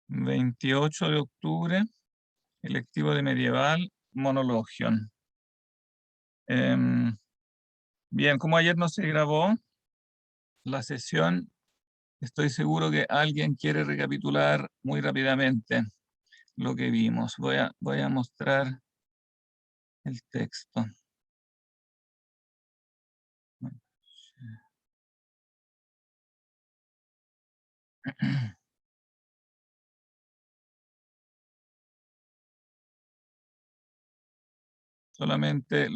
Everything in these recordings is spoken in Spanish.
28 de octubre, electivo de medieval, monologion. Bien, como ayer no se grabó la sesión, estoy seguro que alguien quiere recapitular muy rápidamente lo que vimos. Voy a mostrar el texto. Solamente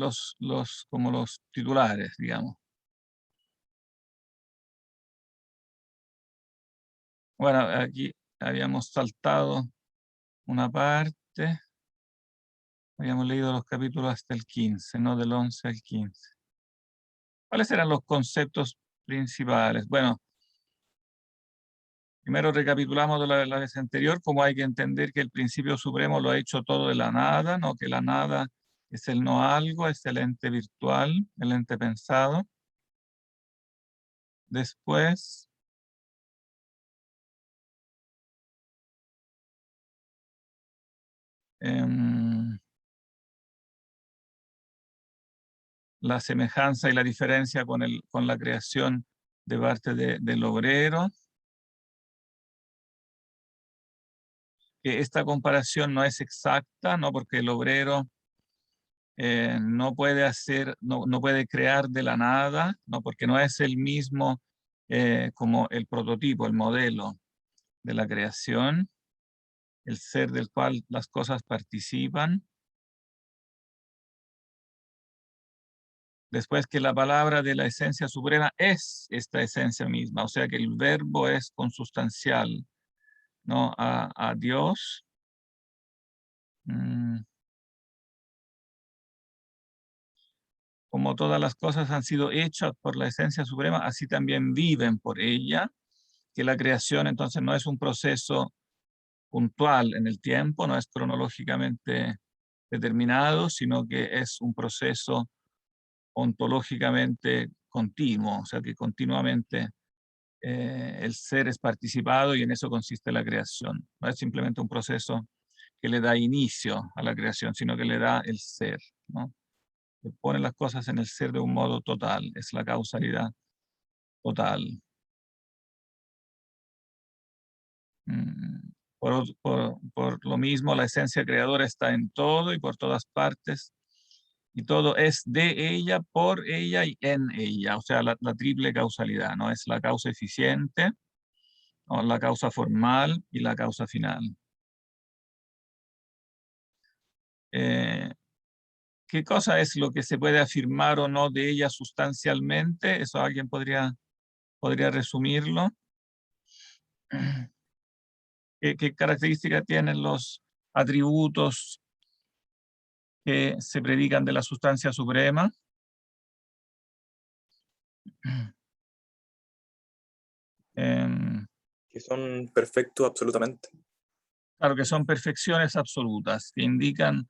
como los titulares, digamos. Bueno, aquí habíamos saltado una parte. Habíamos leído los capítulos hasta el 15, no del 11 al 15. ¿Cuáles eran los conceptos principales? Bueno, primero recapitulamos de la vez anterior, cómo hay que entender que el principio supremo lo ha hecho todo de la nada, ¿no? Que la nada es el no algo, es el ente virtual, el ente pensado. Después, la semejanza y la diferencia con la creación de parte del obrero. Que esta comparación no es exacta, ¿no? Porque el obrero no puede no puede crear de la nada, ¿no? Porque no es el mismo como el prototipo, el modelo de la creación, el ser del cual las cosas participan. Después que la palabra de la esencia suprema es esta esencia misma, o sea que el verbo es consustancial, ¿no? a Dios. Como todas las cosas han sido hechas por la esencia suprema, así también viven por ella, que la creación entonces no es un proceso puntual en el tiempo, no es cronológicamente determinado, sino que es un proceso ontológicamente continuo, o sea que continuamente el ser es participado y en eso consiste la creación. No es simplemente un proceso que le da inicio a la creación, sino que le da el ser, ¿no? Que pone las cosas en el ser de un modo total, es la causalidad total. Por lo mismo, la esencia creadora está en todo y por todas partes, y todo es de ella, por ella y en ella, o sea, la triple causalidad, ¿no? Es la causa eficiente, ¿no? La causa formal y la causa final. Eh, ¿Qué cosa es lo que se puede afirmar o no de ella sustancialmente? Eso alguien podría resumirlo. ¿Qué características tienen los atributos que se predican de la sustancia suprema? Que son perfectos absolutamente. Claro que son perfecciones absolutas, que indican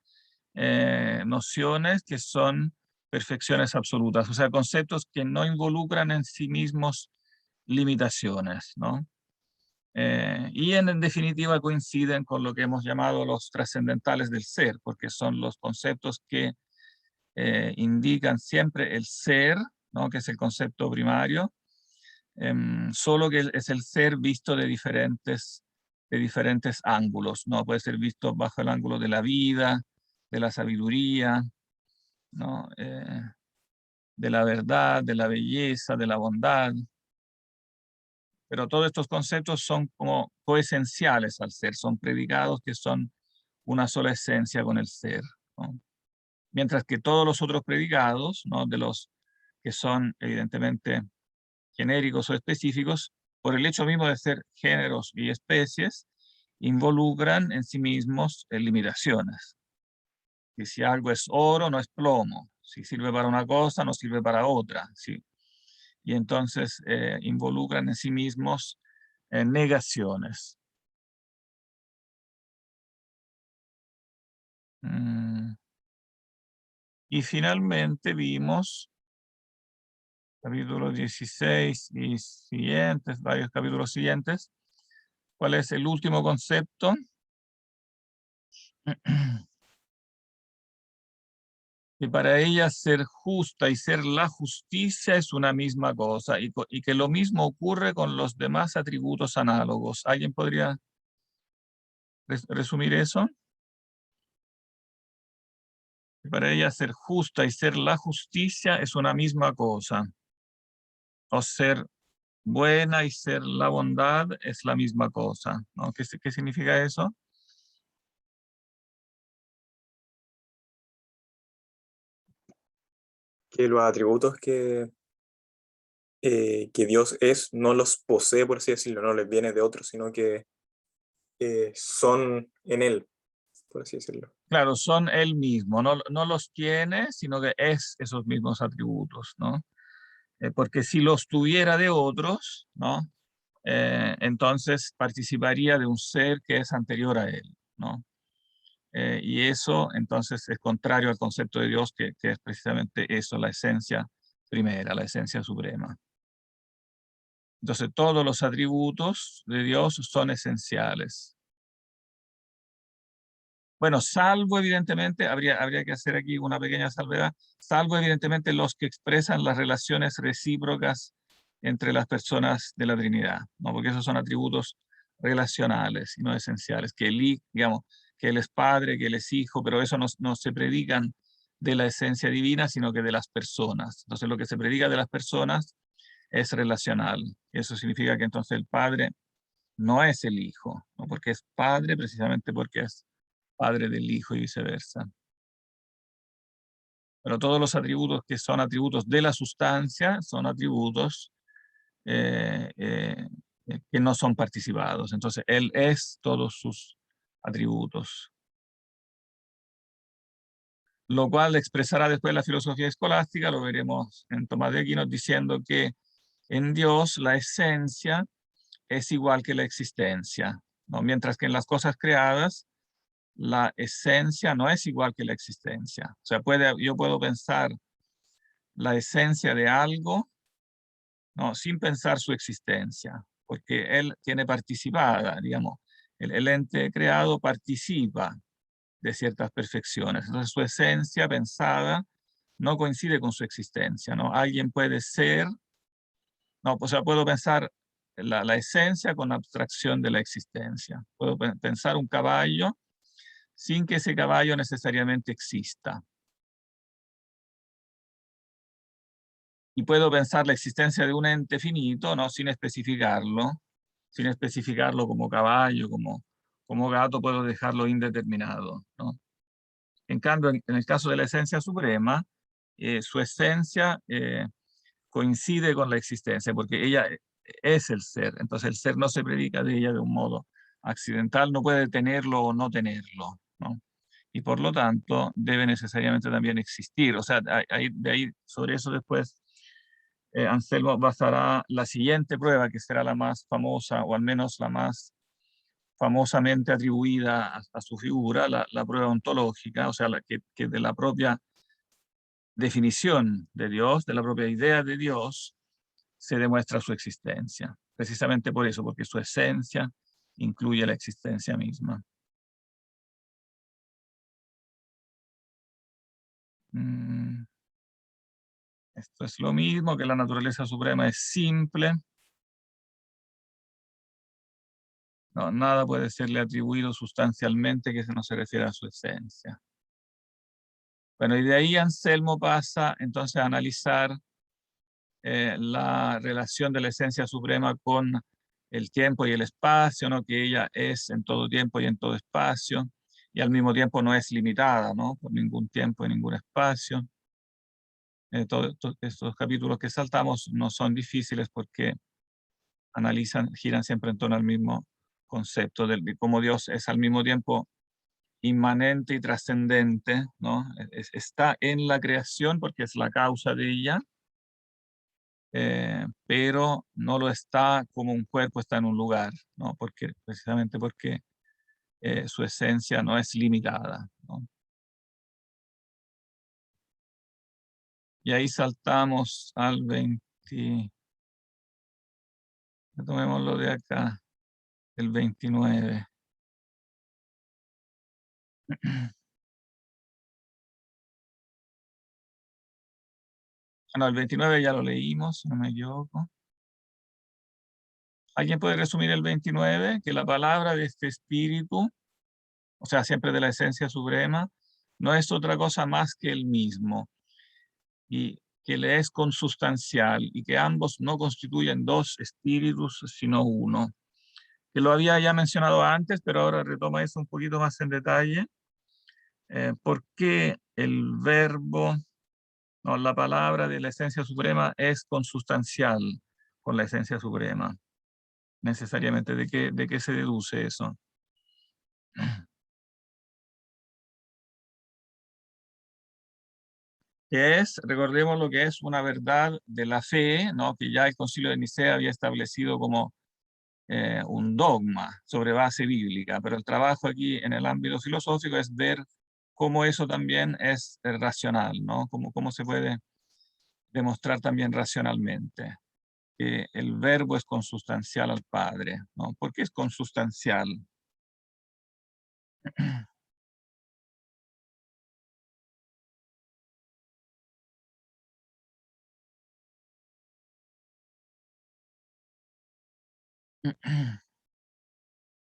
nociones que son perfecciones absolutas, o sea, conceptos que no involucran en sí mismos limitaciones, ¿no? Y en definitiva coinciden con lo que hemos llamado los trascendentales del ser, porque son los conceptos que indican siempre el ser, ¿no? Que es el concepto primario, solo que es el ser visto de diferentes ángulos, ¿no? Puede ser visto bajo el ángulo de la vida, de la sabiduría, ¿no? De la verdad, de la belleza, de la bondad. Pero todos estos conceptos son como coesenciales al ser, son predicados que son una sola esencia con el ser, ¿no? Mientras que todos los otros predicados, ¿no? De los que son evidentemente genéricos o específicos, por el hecho mismo de ser géneros y especies, involucran en sí mismos limitaciones. Y si algo es oro, no es plomo. Si sirve para una cosa, no sirve para otra. ¿Sí? Y entonces involucran en sí mismos negaciones. Y finalmente vimos capítulo 16 y siguientes, varios capítulos siguientes, ¿Cuál es el último concepto? Que para ella ser justa y ser la justicia es una misma cosa y que lo mismo ocurre con los demás atributos análogos. ¿Alguien podría resumir eso? Que para ella ser justa y ser la justicia es una misma cosa. O ser buena y ser la bondad es la misma cosa, ¿no? ¿Qué significa eso? Que los atributos que Dios es no los posee, por así decirlo, no les viene de otros, sino que son en Él, por así decirlo. Claro, son él mismo, no los tiene, sino que es esos mismos atributos, ¿no? Porque si los tuviera de otros, ¿no? Entonces participaría de un ser que es anterior a él, ¿no? Y eso entonces es contrario al concepto de Dios, que es precisamente eso, la esencia primera, la esencia suprema. Entonces todos los atributos de Dios son esenciales. Bueno, salvo evidentemente, habría que hacer aquí una pequeña salvedad, salvo evidentemente los que expresan las relaciones recíprocas entre las personas de la Trinidad, ¿no? Porque esos son atributos relacionales y no esenciales, digamos, que Él es Padre, que Él es Hijo, pero eso no se predican de la esencia divina, sino que de las personas. Entonces lo que se predica de las personas es relacional. Eso significa que entonces el Padre no es el Hijo, ¿no? Porque es Padre precisamente porque es Padre del Hijo y viceversa. Pero todos los atributos que son atributos de la sustancia son atributos eh, eh, que no son participados. Entonces, Él es todos sus atributos. Lo cual expresará después la filosofía escolástica, lo veremos en Tomás de Aquino, diciendo que en Dios la esencia es igual que la existencia, ¿no? Mientras que en las cosas creadas la esencia no es igual que la existencia. O sea, yo puedo pensar la esencia de algo, ¿no? Sin pensar su existencia, porque él tiene participada, digamos, el ente creado participa de ciertas perfecciones. Entonces su esencia pensada no coincide con su existencia, ¿no? Alguien puede ser, no, o sea, puedo pensar la esencia con abstracción de la existencia. Puedo pensar un caballo sin que ese caballo necesariamente exista. Y puedo pensar la existencia de un ente finito, ¿no? Sin especificarlo como caballo, como gato, puedo dejarlo indeterminado, ¿no? En cambio, en el caso de la esencia suprema, su esencia coincide con la existencia, porque ella es el ser, entonces el ser no se predica de ella de un modo accidental, no puede tenerlo o no tenerlo, ¿no? Y por lo tanto debe necesariamente también existir. O sea, de ahí sobre eso después Anselmo basará la siguiente prueba, que será la más famosa, o al menos la más famosamente atribuida a su figura, la prueba ontológica, o sea, que de la propia definición de Dios, de la propia idea de Dios, se demuestra su existencia. Precisamente por eso, porque su esencia incluye la existencia misma. Esto es lo mismo, que la naturaleza suprema es simple. No, nada puede serle atribuido sustancialmente que no se refiera a su esencia. Bueno, y de ahí Anselmo pasa entonces a analizar la relación de la esencia suprema con el tiempo y el espacio, ¿no? Que ella es en todo tiempo y en todo espacio, y al mismo tiempo no es limitada, ¿no? Por ningún tiempo y ningún espacio. Todos estos capítulos que saltamos no son difíciles porque giran siempre en torno al mismo concepto de cómo Dios es al mismo tiempo inmanente y trascendente, ¿no? Está en la creación porque es la causa de ella, pero no lo está como un cuerpo está en un lugar, ¿no? Precisamente porque su esencia no es limitada, ¿no? Y ahí saltamos al 20, tomémoslo de acá. el 29. No, el 29 ya lo leímos, si no me equivoco. ¿Alguien puede resumir el 29? Que la palabra de este espíritu, o sea, siempre de la esencia suprema, no es otra cosa más que el mismo, y que le es consustancial, y que ambos no constituyen dos espíritus, sino uno. Que lo había ya mencionado antes, pero ahora retoma eso un poquito más en detalle. ¿Por qué el verbo, no, la palabra de la esencia suprema es consustancial con la esencia suprema? Necesariamente, ¿de qué se deduce eso? Que es, recordemos lo que es una verdad de la fe, ¿no? Que ya el Concilio de Nicea había establecido como un dogma sobre base bíblica, pero el trabajo aquí en el ámbito filosófico es ver cómo eso también es racional, ¿no? Cómo se puede demostrar también racionalmente que el verbo es consustancial al Padre, ¿no? ¿Por qué es consustancial?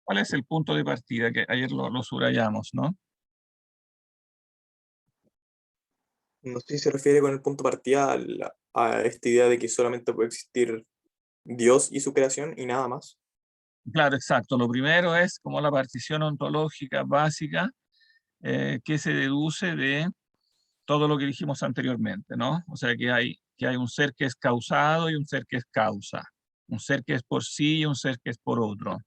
¿Cuál es el punto de partida? Que ayer lo subrayamos, ¿no? No sé si se refiere con el punto de partida a esta idea de que solamente puede existir Dios y su creación y nada más. Claro, exacto. Lo primero es como la partición ontológica básica que se deduce de todo lo que dijimos anteriormente, ¿no? O sea, que hay un ser que es causado y un ser que es causa. Un ser que es por sí y un ser que es por otro.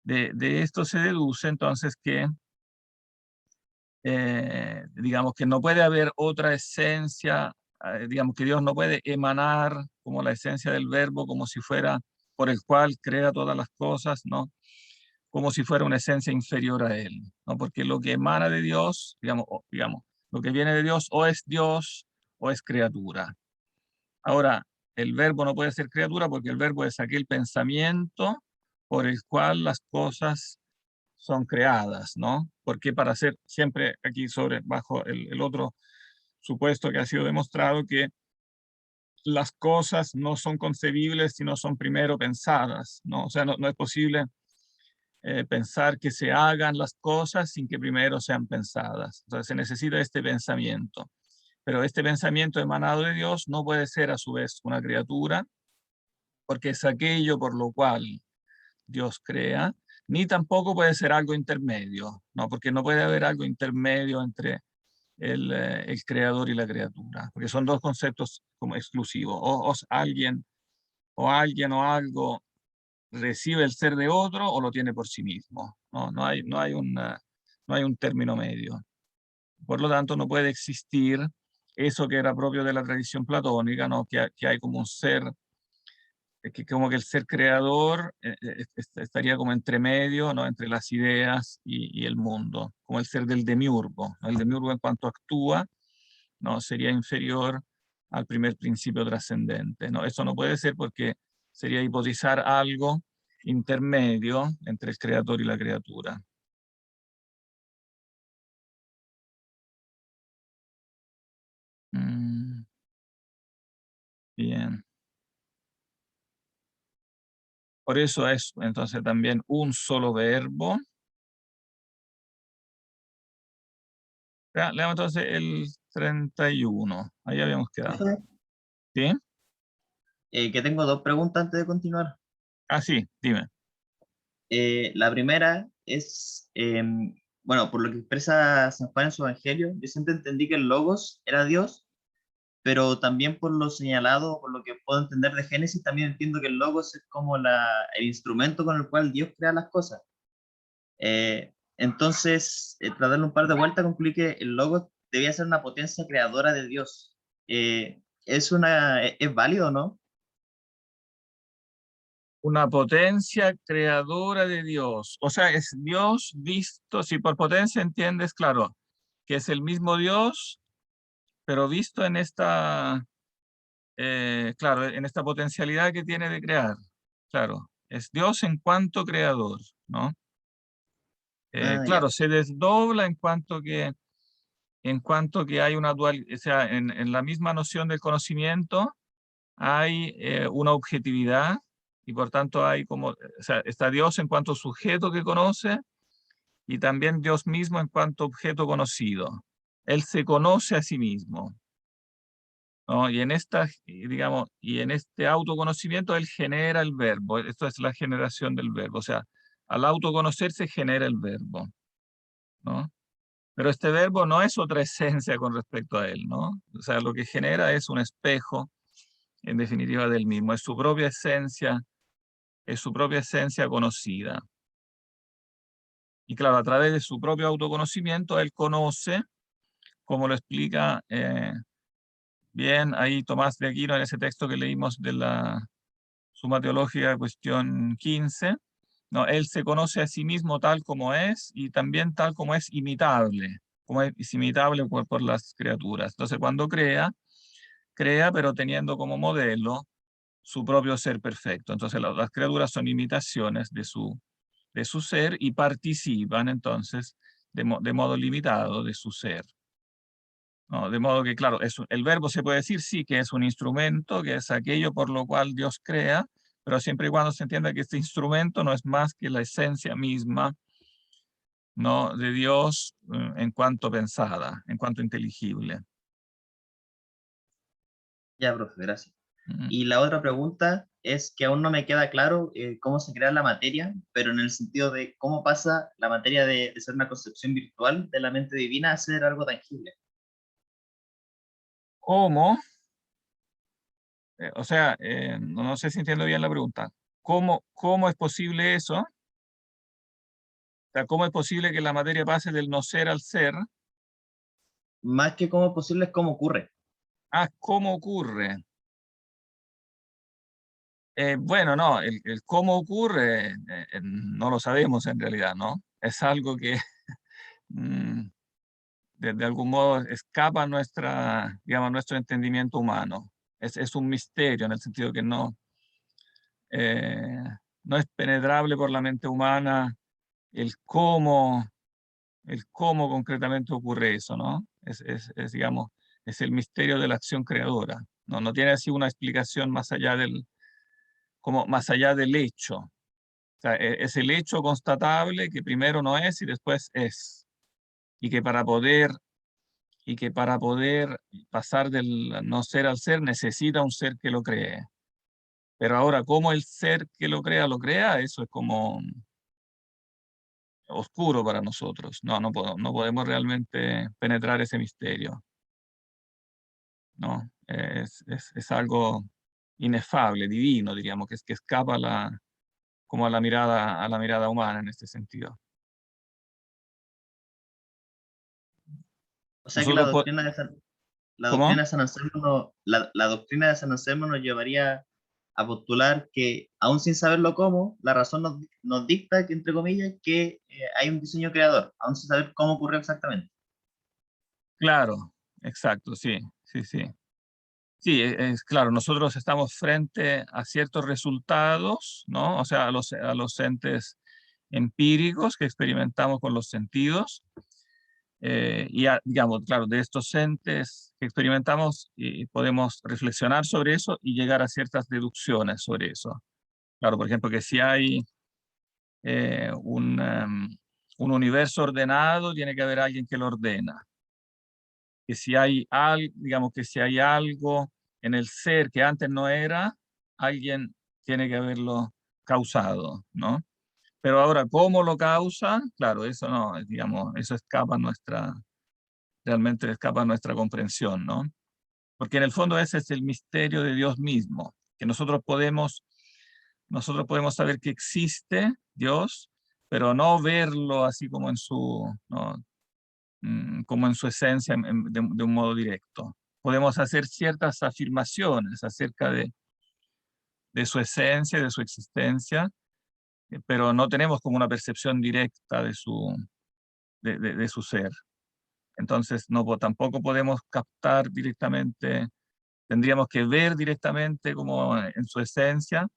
De esto se deduce entonces que digamos que no puede haber otra esencia, digamos que Dios no puede emanar como la esencia del verbo, como si fuera por el cual crea todas las cosas, ¿no? Como si fuera una esencia inferior a Él, ¿no? Porque lo que emana de Dios, digamos, lo que viene de Dios o es criatura. Ahora, el verbo no puede ser criatura porque el verbo es aquel pensamiento por el cual las cosas son creadas, ¿no? Porque para ser siempre aquí bajo el otro supuesto que ha sido demostrado que las cosas no son concebibles si no son primero pensadas, ¿no? O sea, no es posible pensar que se hagan las cosas sin que primero sean pensadas. Entonces se necesita este pensamiento. Pero este pensamiento emanado de Dios no puede ser a su vez una criatura, porque es aquello por lo cual Dios crea, ni tampoco puede ser algo intermedio, ¿no? Porque no puede haber algo intermedio entre el creador y la criatura, porque son dos conceptos como exclusivos. Alguien o algo recibe el ser de otro o lo tiene por sí mismo. No hay un término medio. Por lo tanto, no puede existir eso que era propio de la tradición platónica, ¿no? Que hay como un ser que como que el ser creador estaría como entre medio, ¿no? Entre las ideas y el mundo, como el ser del demiurgo, ¿no? El demiurgo en cuanto actúa, ¿no? Sería inferior al primer principio trascendente, ¿no? Eso no puede ser porque sería hipotizar algo intermedio entre el creador y la criatura. Bien. Por eso es entonces también un solo verbo. Leamos entonces el 31. Ahí habíamos quedado. Profe, ¿Sí? que tengo dos preguntas antes de continuar. Ah, sí, dime. La primera es, bueno, por lo que expresa San Juan en su Evangelio, yo siempre entendí que el Logos era Dios, pero también por lo señalado, por lo que puedo entender de Génesis, también entiendo que el Logos es como el instrumento con el cual Dios crea las cosas. Entonces, tras darle un par de vueltas, concluí que el Logos debía ser una potencia creadora de Dios. ¿Es válido o no? Una potencia creadora de Dios. O sea, es Dios visto, si por potencia entiendes, claro, que es el mismo Dios, pero visto en esta, claro, en esta potencialidad que tiene de crear. Claro, Es Dios en cuanto creador, ¿no? Ah, Claro, ya. se desdobla en cuanto que hay una dual, o sea, en la misma noción del conocimiento hay una objetividad y por tanto hay como, o sea, está Dios en cuanto sujeto que conoce y también Dios mismo en cuanto objeto conocido. Él se conoce a sí mismo, ¿no? Y en esta, digamos, y en este autoconocimiento él genera el verbo. Esto es la generación del verbo. O sea, al autoconocerse genera el verbo, ¿no? Pero este verbo no es otra esencia con respecto a él, ¿no? O sea, lo que genera es un espejo, en definitiva, del mismo. Es su propia esencia conocida. Y claro, a través de su propio autoconocimiento, él conoce, como lo explica bien ahí Tomás de Aquino en ese texto que leímos de la Suma Teológica, cuestión 15, ¿no? Él se conoce a sí mismo tal como es y también tal como es imitable, como es imitable por las criaturas. Entonces, cuando crea, pero teniendo como modelo su propio ser perfecto. Entonces, las criaturas son imitaciones de su ser y participan entonces de modo limitado de su ser. ¿No? De modo que, claro, el verbo se puede decir sí que es un instrumento, que es aquello por lo cual Dios crea, pero siempre y cuando se entienda que este instrumento no es más que la esencia misma, ¿no? de Dios en cuanto pensada, en cuanto inteligible. Ya, profe, gracias. Mm. Y la otra pregunta es que aún no me queda claro cómo se crea la materia, pero en el sentido de cómo pasa la materia de ser una concepción virtual de la mente divina a ser algo tangible. ¿Cómo? O sea, no sé si entiendo bien la pregunta. ¿Cómo es posible eso? O sea, ¿cómo es posible que la materia pase del no ser al ser? Más que cómo es posible, es cómo ocurre. Ah, ¿cómo ocurre? Bueno, no, el cómo ocurre no lo sabemos en realidad, ¿no? Es algo que mm, de algún modo escapa a digamos, nuestro entendimiento humano. Es un misterio en el sentido que eh, no es penetrable por la mente humana el cómo, el cómo concretamente ocurre eso, ¿no? Digamos, es el misterio de la acción creadora. No tiene así una explicación más allá del hecho. O sea, es el hecho constatable que primero no es y después es. Y que para poder, pasar del no ser al ser necesita un ser que lo cree. Pero ahora, ¿cómo el ser que lo crea? Eso es como oscuro para nosotros. No podemos realmente penetrar ese misterio, ¿no? Es algo inefable, divino, diríamos, que escapa como a la mirada humana en este sentido. O sea que Nosotros, la ¿cómo? doctrina de San Anselmo, la doctrina de San Anselmo nos llevaría a postular que, aún sin saberlo cómo, la razón nos dicta que, entre comillas, que hay un diseño creador, aún sin saber cómo ocurrió exactamente. Claro, exacto, sí, sí, sí. Sí, es claro, nosotros estamos frente a ciertos resultados, ¿no? O sea, a los entes empíricos que experimentamos con los sentidos, digamos, claro, de estos entes que experimentamos y podemos reflexionar sobre eso y llegar a ciertas deducciones sobre eso. Claro, por ejemplo, que si hay un universo ordenado, tiene que haber alguien que lo ordena. Que si hay algo, digamos que si hay algo en el ser que antes no era, alguien tiene que haberlo causado, ¿no? Pero ahora, ¿cómo lo causa? Claro, eso no, digamos, eso realmente escapa a nuestra comprensión, ¿no? Porque en el fondo ese es el misterio de Dios mismo, que nosotros podemos saber que existe Dios, pero no verlo así como ¿no? Como en su esencia de un modo directo. Podemos hacer ciertas afirmaciones acerca de su esencia, de su existencia, pero no tenemos como una percepción directa de su ser. Entonces, tampoco podemos captar directamente, tendríamos que ver directamente como en su esencia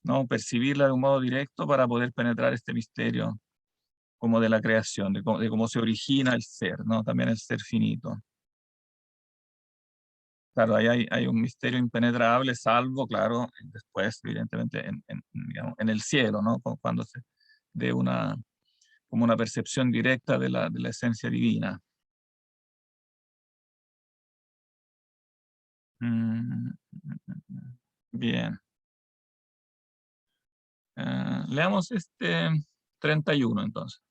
¿no? Percibirla de un modo directo para poder penetrar este misterio como de la creación, de cómo se origina el ser, ¿no? También el ser finito. Claro, ahí hay un misterio impenetrable, salvo, claro, después, evidentemente, digamos, en el cielo, ¿no? Cuando se dé como una percepción directa de la esencia divina. Bien. Leamos este 31 entonces.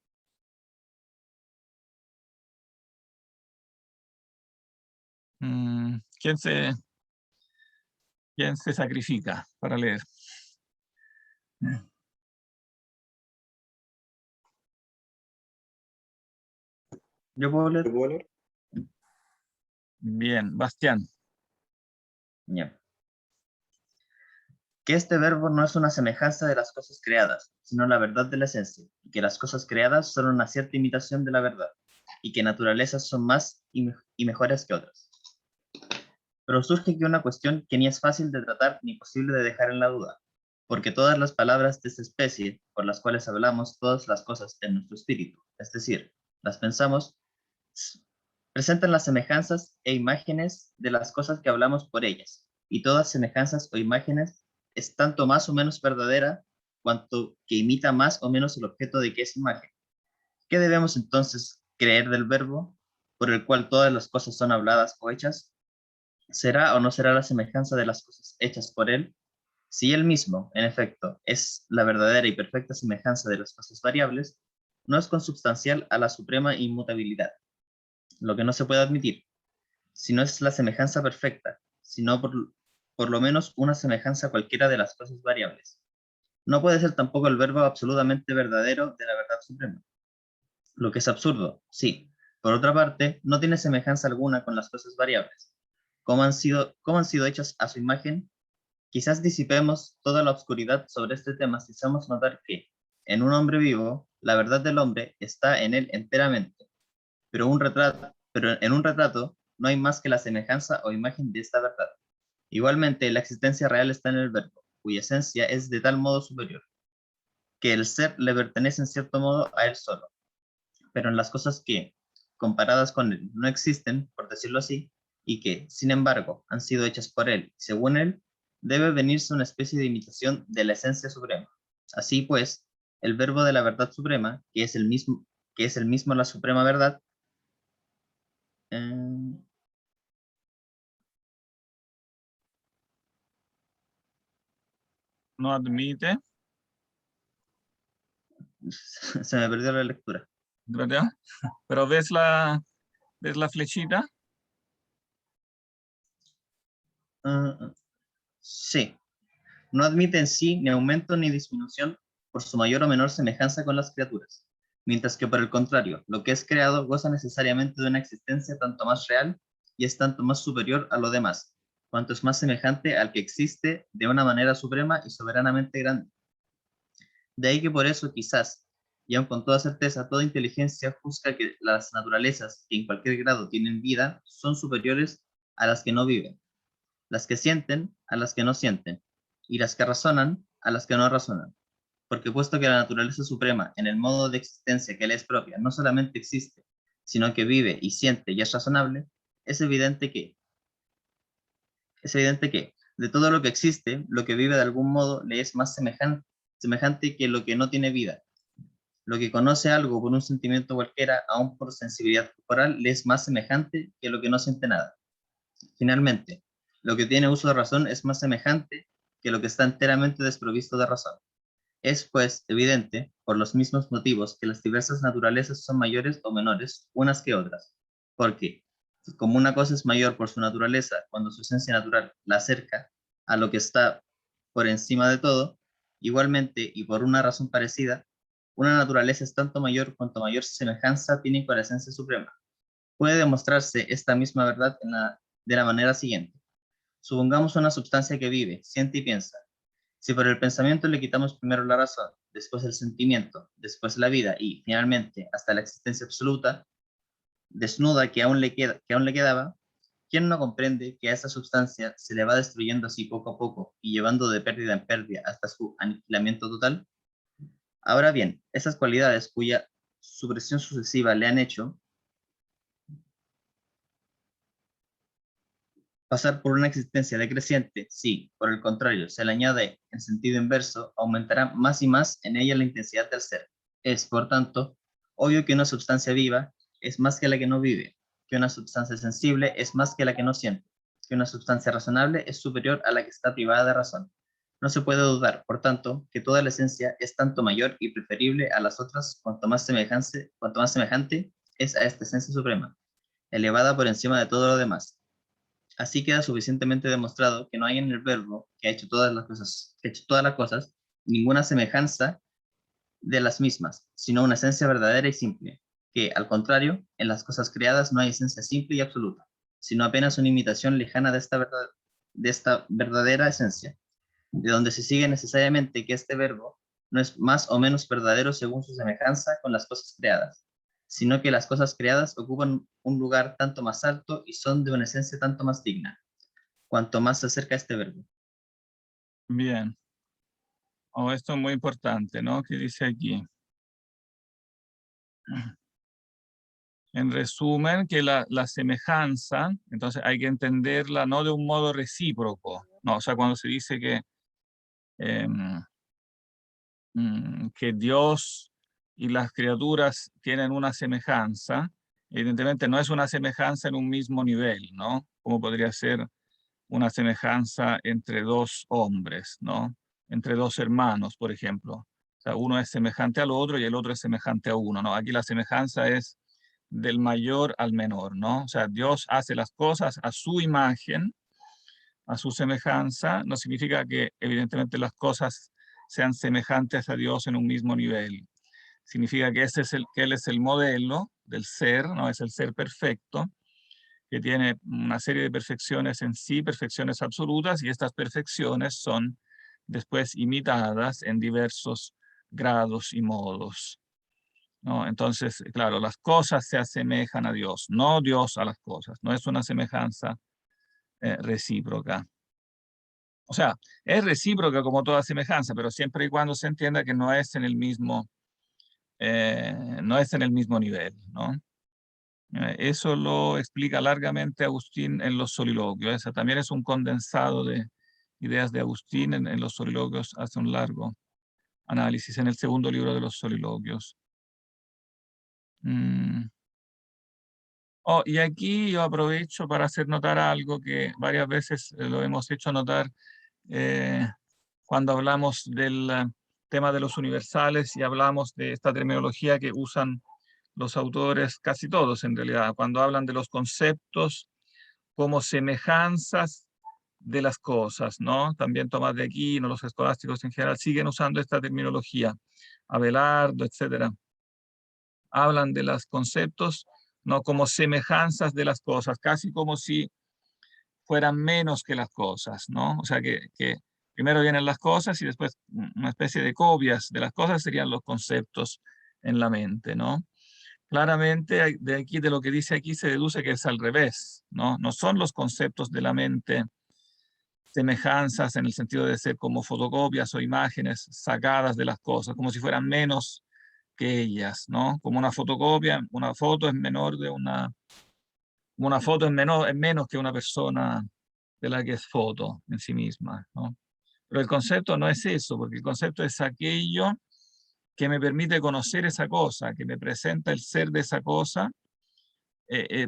¿Quién se sacrifica para leer? Yo puedo leer. ¿Lo puedo leer? Bien, Bastián. Ya. Que este verbo no es una semejanza de las cosas creadas, sino la verdad de la esencia, y que las cosas creadas son una cierta imitación de la verdad, y que naturalezas son más y mejores que otras. Pero surge aquí una cuestión que ni es fácil de tratar ni posible de dejar en la duda, porque todas las palabras de esta especie, por las cuales hablamos todas las cosas en nuestro espíritu, es decir, las pensamos, presentan las semejanzas e imágenes de las cosas que hablamos por ellas, y todas semejanzas o imágenes es tanto más o menos verdadera cuanto que imita más o menos el objeto de que es imagen. ¿Qué debemos entonces creer del verbo por el cual todas las cosas son habladas o hechas? ¿Será o no será la semejanza de las cosas hechas por él? Si él mismo, en efecto, es la verdadera y perfecta semejanza de las cosas variables, no es consubstancial a la suprema inmutabilidad, lo que no se puede admitir, si no es la semejanza perfecta, sino por lo menos una semejanza cualquiera de las cosas variables. No puede ser tampoco el verbo absolutamente verdadero de la verdad suprema, lo que es absurdo, sí. Por otra parte, no tiene semejanza alguna con las cosas variables. ¿Cómo han sido hechas a su imagen? Quizás disipemos toda la oscuridad sobre este tema si hacemos notar que, en un hombre vivo, la verdad del hombre está en él enteramente, pero en un retrato no hay más que la semejanza o imagen de esta verdad. Igualmente, la existencia real está en el verbo, cuya esencia es de tal modo superior, que el ser le pertenece en cierto modo a él solo, pero en las cosas que, comparadas con él, no existen, por decirlo así, y que, sin embargo, han sido hechas por él, según él, debe venirse una especie de imitación de la esencia suprema. Así pues, el verbo de la verdad suprema, que es el mismo la suprema verdad, No admite, se me perdió la lectura. ¿verdad? Pero ves la flechita. Sí, no admite en sí ni aumento ni disminución por su mayor o menor semejanza con las criaturas, mientras que por el contrario, lo que es creado goza necesariamente de una existencia tanto más real y es tanto más superior a lo demás, cuanto es más semejante al que existe de una manera suprema y soberanamente grande. De ahí que por eso quizás, y aun con toda certeza, toda inteligencia juzga que las naturalezas que en cualquier grado tienen vida son superiores a las que no viven, las que sienten a las que no sienten, y las que razonan a las que no razonan. Porque puesto que la naturaleza suprema, en el modo de existencia que le es propia, no solamente existe, sino que vive y siente y es razonable, es evidente que, de todo lo que existe, lo que vive de algún modo le es más semejante que lo que no tiene vida. Lo que conoce algo por un sentimiento cualquiera, aún por sensibilidad corporal, le es más semejante que lo que no siente nada. Finalmente, lo que tiene uso de razón es más semejante que lo que está enteramente desprovisto de razón. Es, pues, evidente, por los mismos motivos, que las diversas naturalezas son mayores o menores unas que otras, porque, como una cosa es mayor por su naturaleza cuando su esencia natural la acerca a lo que está por encima de todo, igualmente, y por una razón parecida, una naturaleza es tanto mayor cuanto mayor semejanza tiene con la esencia suprema. Puede demostrarse esta misma verdad de la manera siguiente. Supongamos una sustancia que vive, siente y piensa. Si por el pensamiento le quitamos primero la razón, después el sentimiento, después la vida y, finalmente, hasta la existencia absoluta, desnuda que aún le quedaba, ¿quién no comprende que a esa sustancia se le va destruyendo así poco a poco y llevando de pérdida en pérdida hasta su aniquilamiento total? Ahora bien, esas cualidades cuya supresión sucesiva le han hecho pasar por una existencia decreciente, si, por el contrario, se le añade en sentido inverso, aumentará más y más en ella la intensidad del ser. Es, por tanto, obvio que una sustancia viva es más que la que no vive, que una sustancia sensible es más que la que no siente, que una sustancia razonable es superior a la que está privada de razón. No se puede dudar, por tanto, que toda la esencia es tanto mayor y preferible a las otras cuanto más semejante es a esta esencia suprema, elevada por encima de todo lo demás. Así queda suficientemente demostrado que no hay en el verbo que ha hecho todas las cosas, ninguna semejanza de las mismas, sino una esencia verdadera y simple, que, al contrario, en las cosas creadas no hay esencia simple y absoluta, sino apenas una imitación lejana de esta verdadera esencia, de donde se sigue necesariamente que este verbo no es más o menos verdadero según su semejanza con las cosas creadas, sino que las cosas creadas ocupan un lugar tanto más alto y son de una esencia tanto más digna, cuanto más se acerca a este verbo. Bien. Oh, esto es muy importante, ¿no? ¿Qué dice aquí? En resumen, que la semejanza, entonces hay que entenderla no de un modo recíproco, ¿no? O sea, cuando se dice que Dios y las criaturas tienen una semejanza, evidentemente no es una semejanza en un mismo nivel, ¿no? Como podría ser una semejanza entre dos hombres, ¿no? Entre dos hermanos, por ejemplo. O sea, uno es semejante al otro y el otro es semejante a uno, ¿no? Aquí la semejanza es del mayor al menor, ¿no? O sea, Dios hace las cosas a su imagen, a su semejanza, no significa que evidentemente las cosas sean semejantes a Dios en un mismo nivel. Significa que, que Él es el modelo del ser, ¿no? Es el ser perfecto, que tiene una serie de perfecciones en sí, perfecciones absolutas, y estas perfecciones son después imitadas en diversos grados y modos, ¿no? Entonces, claro, las cosas se asemejan a Dios, no Dios a las cosas, no es una semejanza recíproca. O sea, es recíproca como toda semejanza, pero siempre y cuando se entienda que no es en el mismo, no es en el mismo nivel, ¿no? Eso lo explica largamente Agustín en los soliloquios. Esa también es un condensado de ideas de Agustín en los soliloquios, hace un largo análisis en el segundo libro de los soliloquios. Oh, y aquí yo aprovecho para hacer notar algo que varias veces lo hemos hecho notar cuando hablamos del tema de los universales y hablamos de esta terminología que usan los autores, casi todos en realidad, cuando hablan de los conceptos como semejanzas de las cosas, ¿no? También Tomás de Aquino, los escolásticos en general, siguen usando esta terminología. Abelardo, etcétera. Hablan de los conceptos, ¿no? Como semejanzas de las cosas, casi como si fueran menos que las cosas, ¿no? O sea, que primero vienen las cosas y después una especie de copias de las cosas serían los conceptos en la mente, ¿no? Claramente de aquí, de lo que dice aquí, se deduce que es al revés, ¿no? No son los conceptos de la mente semejanzas en el sentido de ser como fotocopias o imágenes sacadas de las cosas, como si fueran menos que ellas, ¿no? Como una fotocopia, una foto es menor de una foto es menos que una persona de la que es foto en sí misma, ¿no? Pero el concepto no es eso, porque el concepto es aquello que me permite conocer esa cosa, que me presenta el ser de esa cosa,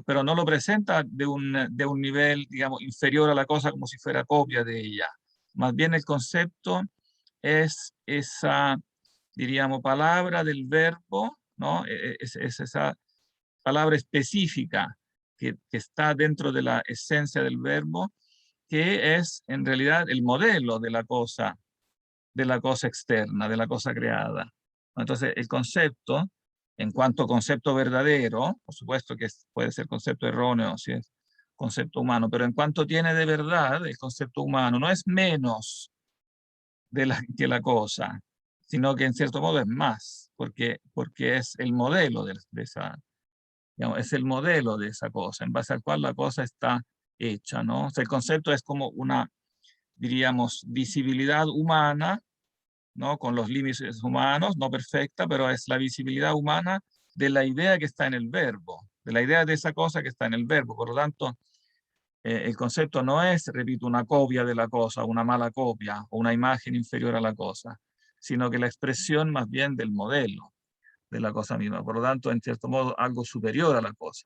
pero no lo presenta de un nivel, digamos, inferior a la cosa como si fuera copia de ella. Más bien el concepto es esa, diríamos, palabra del verbo, ¿no? Es esa palabra específica que está dentro de la esencia del verbo, que es en realidad el modelo de la cosa externa, de la cosa creada. Entonces, el concepto, en cuanto concepto verdadero, por supuesto que puede ser concepto erróneo si es concepto humano, pero en cuanto tiene de verdad el concepto humano, no es menos que la cosa, sino que en cierto modo es más, porque es el modelo de esa, digamos, es el modelo de esa cosa, en base al cual la cosa está hecha, ¿no? O sea, el concepto es como una, diríamos, visibilidad humana, ¿no? Con los límites humanos, no perfecta, pero es la visibilidad humana de la idea que está en el verbo, de la idea de esa cosa que está en el verbo. Por lo tanto, el concepto no es, repito, una copia de la cosa, una mala copia o una imagen inferior a la cosa, sino que la expresión más bien del modelo de la cosa misma. Por lo tanto, en cierto modo, algo superior a la cosa.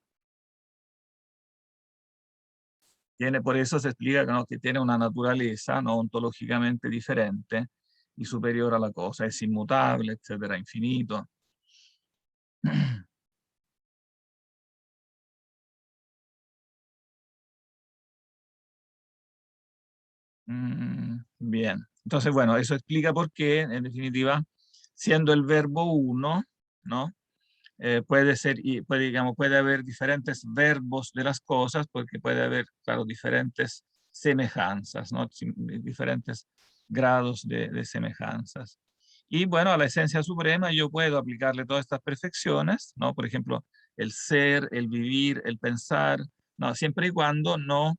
Por eso se explica, ¿no?, que tiene una naturaleza, ¿no?, ontológicamente diferente y superior a la cosa. Es inmutable, etcétera, infinito. Bien. Entonces, bueno, eso explica por qué, en definitiva, siendo el verbo uno, ¿no? Puede ser, y puede, digamos, puede haber diferentes verbos de las cosas, porque puede haber, claro, diferentes semejanzas, ¿no? Diferentes grados de semejanzas. Y bueno, a la esencia suprema yo puedo aplicarle todas estas perfecciones, ¿no? Por ejemplo, el ser, el vivir, el pensar, ¿no? Siempre y cuando no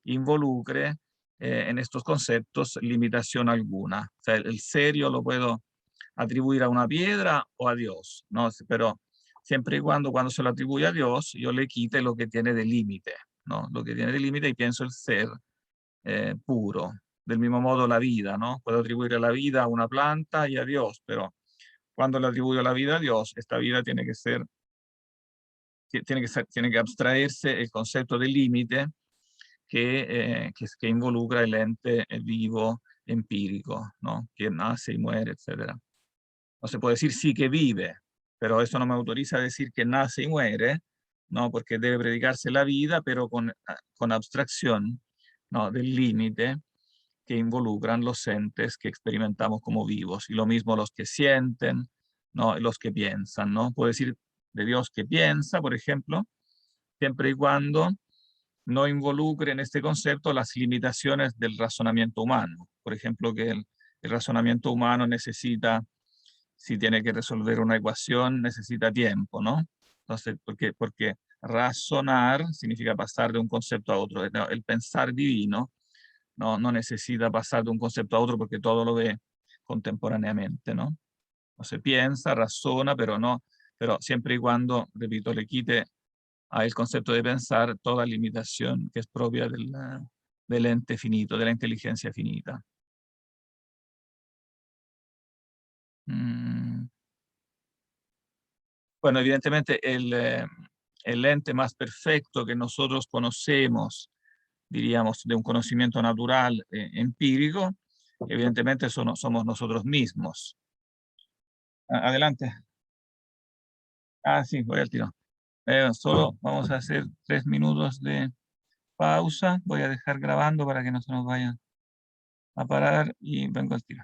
involucre en estos conceptos limitación alguna. O sea, el ser yo lo puedo atribuir a una piedra o a Dios, ¿no? Pero siempre y cuando se lo atribuye a Dios, yo le quite lo que tiene de límite, ¿no? Lo que tiene de límite y pienso el ser puro. Del mismo modo la vida, ¿no? Puedo atribuir a la vida a una planta y a Dios, pero cuando le atribuyo la vida a Dios, esta vida tiene que ser, tiene que abstraerse el concepto de límite que involucra el ente vivo empírico, ¿no? Que nace y muere, etcétera. No se puede decir sí que vive, pero eso no me autoriza a decir que nace y muere, ¿no? Porque debe predicarse la vida, pero con abstracción, ¿no?, del límite que involucran los entes que experimentamos como vivos. Y lo mismo los que sienten, ¿no?, los que piensan, ¿no? Puedo decir de Dios que piensa, por ejemplo, siempre y cuando no involucre en este concepto las limitaciones del razonamiento humano. Por ejemplo, que el razonamiento humano necesita, si tiene que resolver una ecuación, necesita tiempo, ¿no? Entonces, porque razonar significa pasar de un concepto a otro. El pensar divino no necesita pasar de un concepto a otro porque todo lo ve contemporáneamente, ¿no? No se piensa, razona, pero siempre y cuando, repito, le quite al concepto de pensar toda limitación que es propia del ente finito, de la inteligencia finita. Mm. Bueno, evidentemente el ente más perfecto que nosotros conocemos, diríamos, de un conocimiento natural empírico, evidentemente somos nosotros mismos. Adelante. Sí, voy al tiro. Solo vamos a hacer 3 minutos de pausa. Voy a dejar grabando para que no se nos vaya a parar y vengo al tiro.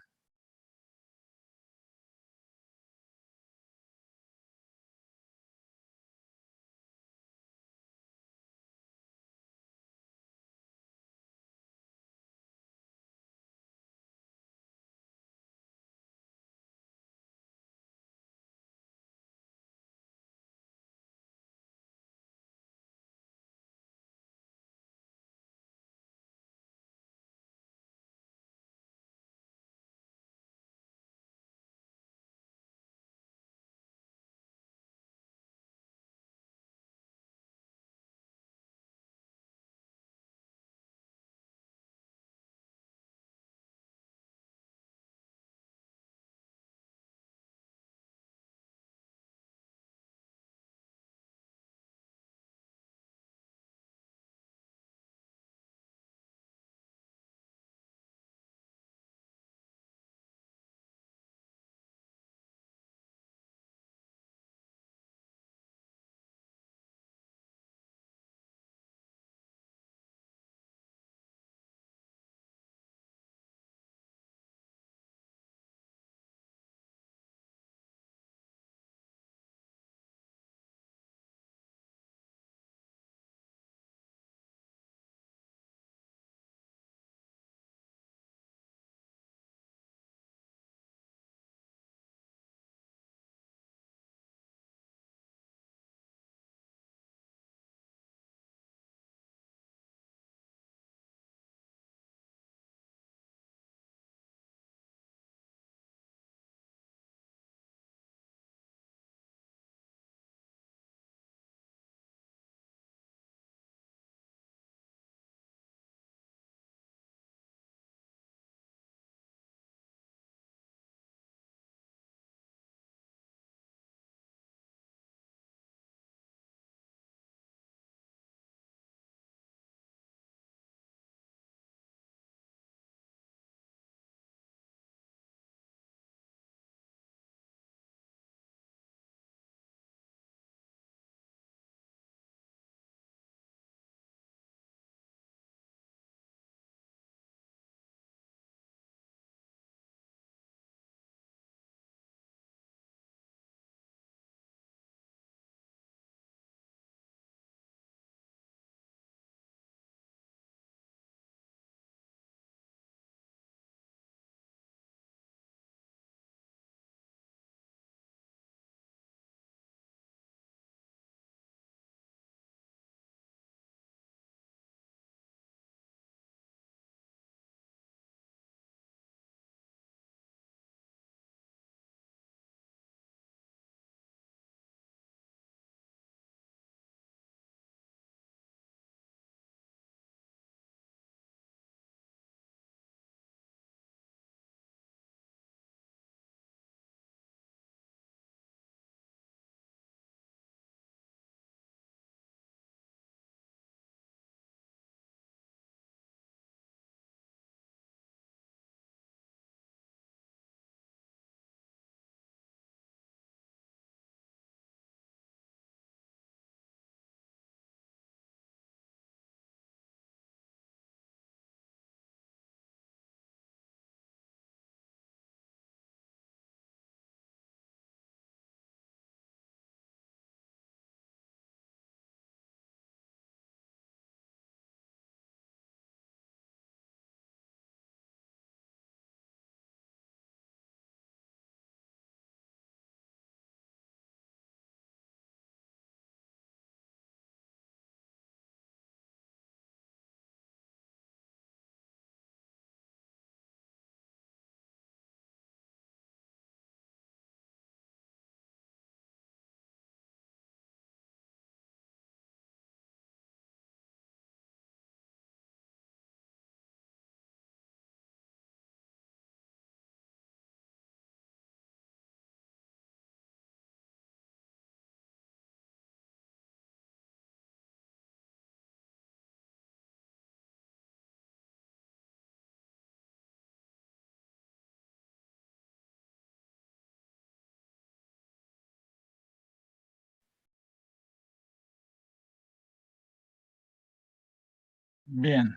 Bien,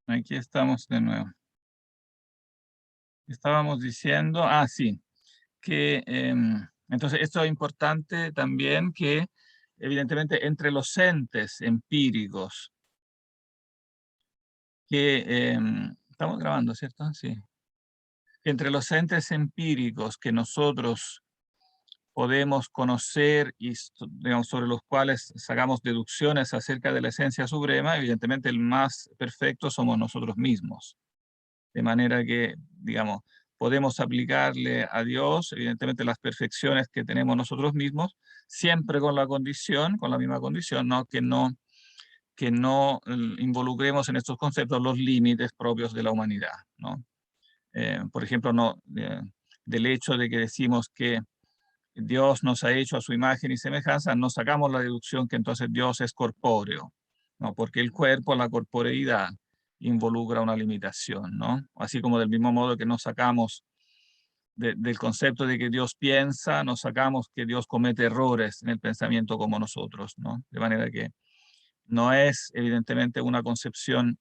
aquí estamos de nuevo. Estábamos diciendo, sí, que entonces esto es importante también que evidentemente entre los entes empíricos que estamos grabando, ¿cierto? Sí. Que entre los entes empíricos que nosotros podemos conocer y digamos, sobre los cuales sacamos deducciones acerca de la esencia suprema, evidentemente el más perfecto somos nosotros mismos. De manera que, digamos, podemos aplicarle a Dios, evidentemente, las perfecciones que tenemos nosotros mismos, siempre con la condición, con la misma condición, ¿no? Que no involucremos en estos conceptos los límites propios de la humanidad, ¿no? Por ejemplo, del hecho de que decimos que Dios nos ha hecho a su imagen y semejanza, no sacamos la deducción que entonces Dios es corpóreo, ¿no? Porque el cuerpo, la corporeidad, involucra una limitación, ¿no? Así como del mismo modo que nos sacamos del concepto de que Dios piensa, nos sacamos que Dios comete errores en el pensamiento como nosotros, ¿no? De manera que no es evidentemente una concepción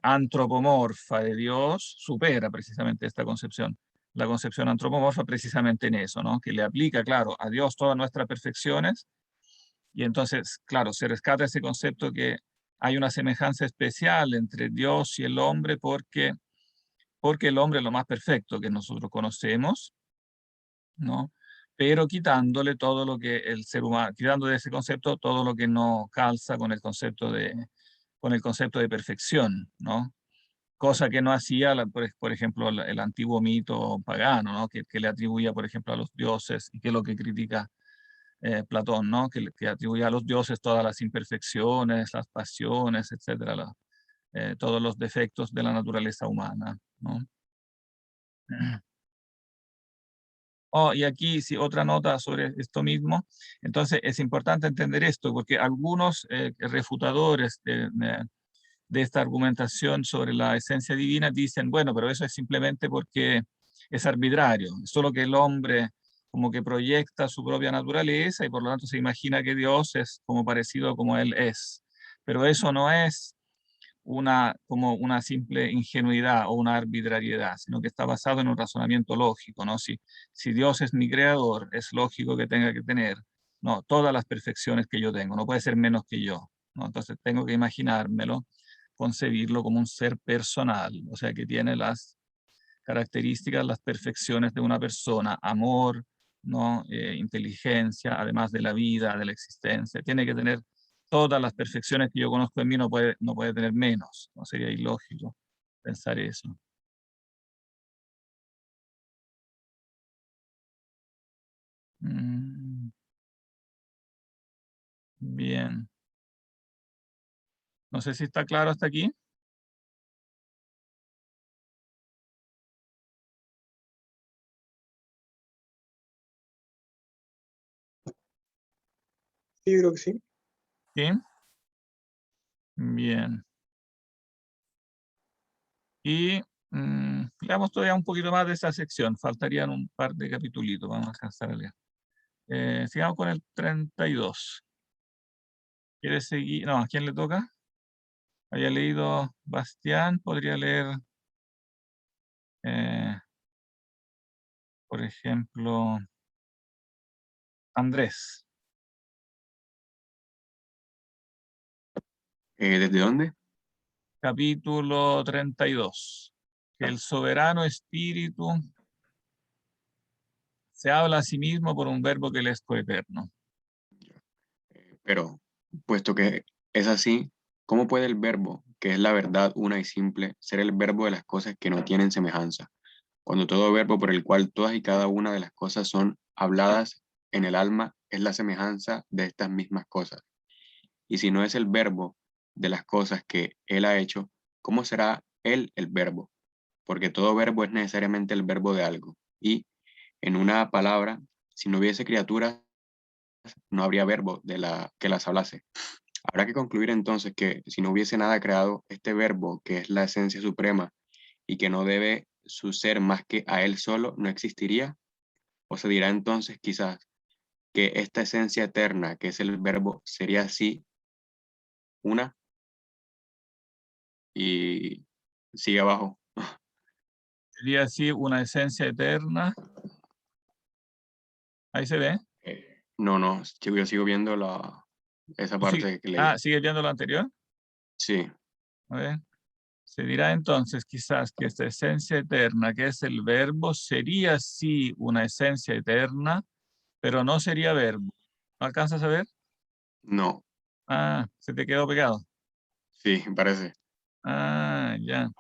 antropomorfa de Dios, supera precisamente esta concepción. La concepción antropomorfa precisamente en eso, ¿no? Que le aplica, claro, a Dios todas nuestras perfecciones y entonces, claro, se rescata ese concepto que hay una semejanza especial entre Dios y el hombre porque el hombre es lo más perfecto que nosotros conocemos, ¿no? Pero quitándole todo lo que el ser humano, quitando de ese concepto todo lo que no calza con con el concepto de perfección, ¿no? Cosa que no hacía, por ejemplo, el antiguo mito pagano, ¿no? Que le atribuía, por ejemplo, a los dioses, y que es lo que critica Platón, ¿no? Que atribuía a los dioses todas las imperfecciones, las pasiones, etcétera, todos los defectos de la naturaleza humana, ¿no? Oh, y aquí sí, otra nota sobre esto mismo. Entonces, es importante entender esto, porque algunos refutadores de esta argumentación sobre la esencia divina dicen, bueno, pero eso es simplemente porque es arbitrario, es solo que el hombre como que proyecta su propia naturaleza y por lo tanto se imagina que Dios es como parecido a como Él es. Pero eso no es como una simple ingenuidad o una arbitrariedad, sino que está basado en un razonamiento lógico, ¿no? Si Dios es mi creador, es lógico que tenga que tener, ¿no? Todas las perfecciones que yo tengo, no puede ser menos que yo, ¿no? Entonces tengo que imaginármelo, concebirlo como un ser personal, o sea, que tiene las características, las perfecciones de una persona, amor, ¿no? Inteligencia, además de la vida, de la existencia, tiene que tener todas las perfecciones que yo conozco en mí, no puede tener menos, no sería ilógico pensar eso. Mm, bien, no sé si está claro hasta aquí. Sí, yo creo que sí. ¿Sí? Bien. Y leamos todavía un poquito más de esa sección, faltarían un par de capítulos, vamos a alcanzar a leer. Sigamos con el 32. ¿Quiere seguir? No, ¿a quién le toca? Había leído Bastián, podría leer, eh, por ejemplo, Andrés, ¿Desde dónde? capítulo 32. Que el soberano espíritu se habla a sí mismo por un verbo que le es coeterno. Pero, puesto que es así, ¿cómo puede el verbo, que es la verdad una y simple, ser el verbo de las cosas que no tienen semejanza? Cuando todo verbo por el cual todas y cada una de las cosas son habladas en el alma es la semejanza de estas mismas cosas. Y si no es el verbo de las cosas que él ha hecho, ¿cómo será él el verbo? Porque todo verbo es necesariamente el verbo de algo. Y en una palabra, si no hubiese criaturas, no habría verbo que las hablase. Habrá que concluir entonces que si no hubiese nada creado, este verbo, que es la esencia suprema y que no debe su ser más que a él solo, no existiría. O se dirá entonces quizás que esta esencia eterna, que es el verbo, sería así una. y sigue abajo. Sería así una esencia eterna. Ahí se ve. No, yo sigo viendo esa parte que leí. ¿Sigue viendo lo anterior? Sí, A ver. Se dirá entonces quizás que esta esencia eterna, que es el verbo, sería sí una esencia eterna, pero no sería verbo. ¿No alcanzas a ver? no, Ah, se te quedó pegado. sí, parece. Ah, ya.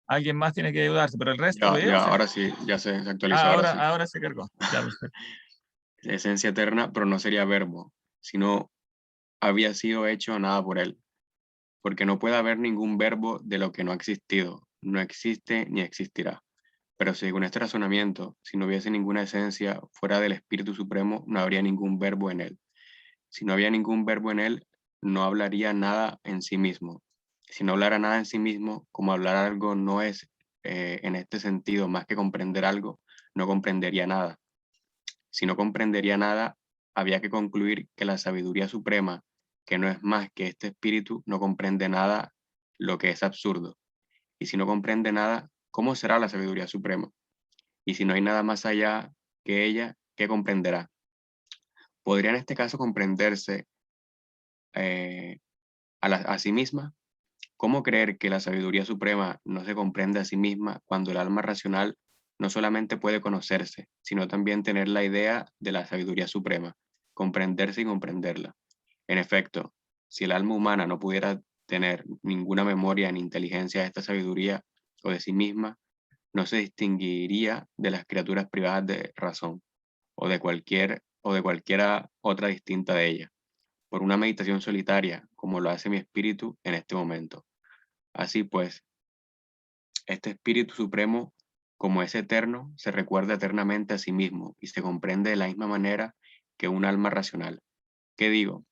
Alguien más tiene que ayudarse, pero el resto Ya, veo. ahora sí, ya se actualizó, Ah, ahora sí. ahora se cargó. Ya, perfecto. Esencia eterna, pero no sería verbo, sino había sido hecho nada por él, porque no puede haber ningún verbo de lo que no ha existido, no existe ni existirá. Pero según este razonamiento, si no hubiese ninguna esencia fuera del Espíritu Supremo, no habría ningún verbo en él. Si no había ningún verbo en él, no hablaría nada en sí mismo. Si no hablara nada en sí mismo, como hablar algo no es en este sentido más que comprender algo, no comprendería nada. Si no comprendería nada, había que concluir que la sabiduría suprema, que no es más que este espíritu, no comprende nada, lo que es absurdo. Y si no comprende nada, ¿cómo será la sabiduría suprema? Y si no hay nada más allá que ella, ¿qué comprenderá? ¿Podría en este caso comprenderse eh, a sí misma? ¿Cómo creer que la sabiduría suprema no se comprende a sí misma cuando el alma racional no solamente puede conocerse, sino también tener la idea de la sabiduría suprema, comprenderse y comprenderla? En efecto, si el alma humana no pudiera tener ninguna memoria ni inteligencia de esta sabiduría o de sí misma, no se distinguiría de las criaturas privadas de razón o de cualquiera otra distinta de ella, por una meditación solitaria, como lo hace mi espíritu en este momento. Así pues, este Espíritu Supremo, como es eterno, se recuerda eternamente a sí mismo y se comprende de la misma manera que un alma racional. ¿Qué digo?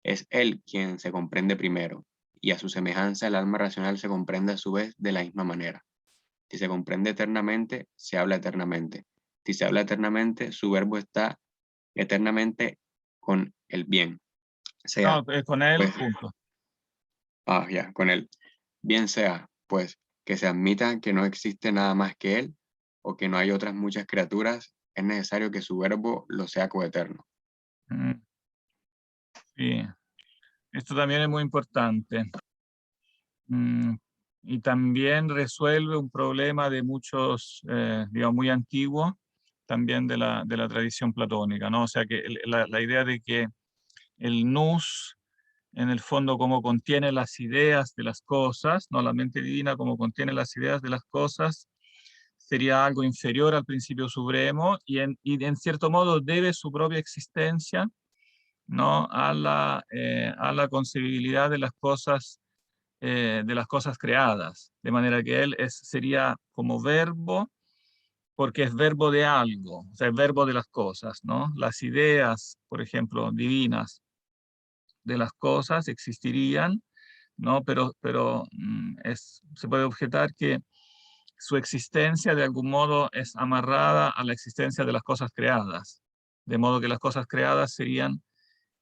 Es Él quien se comprende primero, y a su semejanza el alma racional se comprende a su vez de la misma manera. Si se comprende eternamente, se habla eternamente. Si se habla eternamente, su verbo está eternamente con el bien. No, Sea, con él, pues, punto. ya, con él. Bien sea, pues, que se admita que no existe nada más que él, o que no hay otras muchas criaturas, es necesario que su verbo lo sea coeterno. Mm, sí, esto también es muy importante. Y también resuelve un problema de muchos, digamos, muy antiguo, también de la tradición platónica, ¿no? O sea, que la idea de que el nous, en el fondo, como contiene las ideas de las cosas, no la mente divina, como contiene las ideas de las cosas, sería algo inferior al principio supremo y en cierto modo debe su propia existencia, ¿no? A la concebibilidad de las cosas creadas, de manera que él sería como verbo, porque es verbo de algo, o sea, es verbo de las cosas, ¿no? Las ideas, por ejemplo, divinas de las cosas existirían, ¿no? Se puede objetar que su existencia de algún modo es amarrada a la existencia de las cosas creadas, de modo que las cosas creadas serían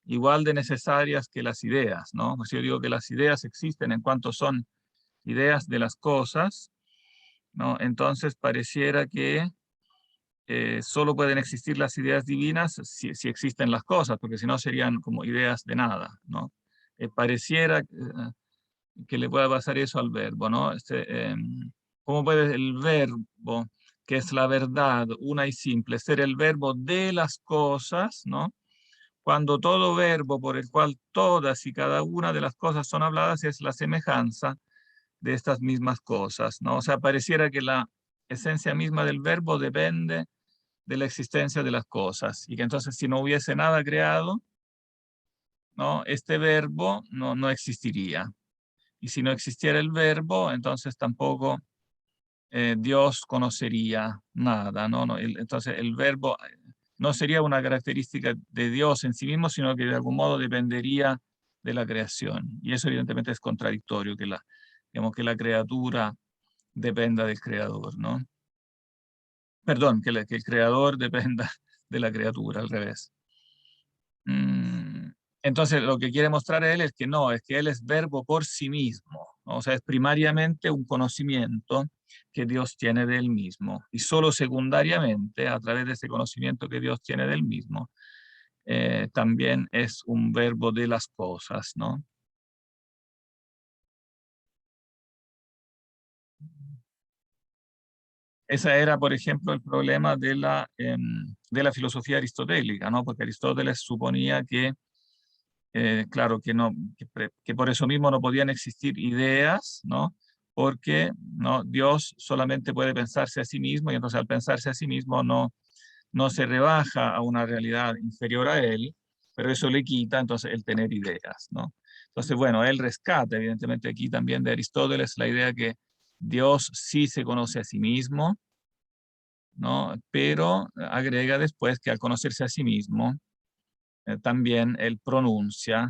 igual de necesarias que las ideas, ¿no? Pues yo digo que las ideas existen en cuanto son ideas de las cosas, ¿no? Entonces pareciera que solo pueden existir las ideas divinas si existen las cosas, porque si no serían como ideas de nada, ¿no? Pareciera que le pueda pasar eso al verbo, ¿no? ¿Cómo puede el verbo, que es la verdad, una y simple, ser el verbo de las cosas, ¿no? Cuando todo verbo por el cual todas y cada una de las cosas son habladas es la semejanza de estas mismas cosas, ¿no? O sea, pareciera que la esencia misma del verbo depende de la existencia de las cosas y que entonces si no hubiese nada creado, ¿no? Este verbo no existiría. Y si no existiera el verbo, entonces tampoco Dios conocería nada, ¿no? Entonces el verbo no sería una característica de Dios en sí mismo, sino que de algún modo dependería de la creación. Y eso evidentemente es contradictorio, digamos, que la criatura dependa del creador, ¿no? Perdón, que el creador dependa de la criatura, al revés. Entonces, lo que quiere mostrar él es que no, es que él es verbo por sí mismo, O sea, es primariamente un conocimiento que Dios tiene de él mismo. Y solo secundariamente, a través de ese conocimiento que Dios tiene de él mismo, también es un verbo de las cosas, ¿no? Ese era, por ejemplo, el problema de la filosofía aristotélica, ¿no? Porque Aristóteles suponía que, claro, que por eso mismo no podían existir ideas, ¿no? Porque ¿no? Dios solamente puede pensarse a sí mismo y entonces al pensarse a sí mismo no se rebaja a una realidad inferior a él, pero eso le quita entonces el tener ideas, ¿no? Entonces, bueno, él rescata evidentemente aquí también de Aristóteles la idea que Dios sí se conoce a sí mismo, ¿no? Pero agrega después que al conocerse a sí mismo, también él pronuncia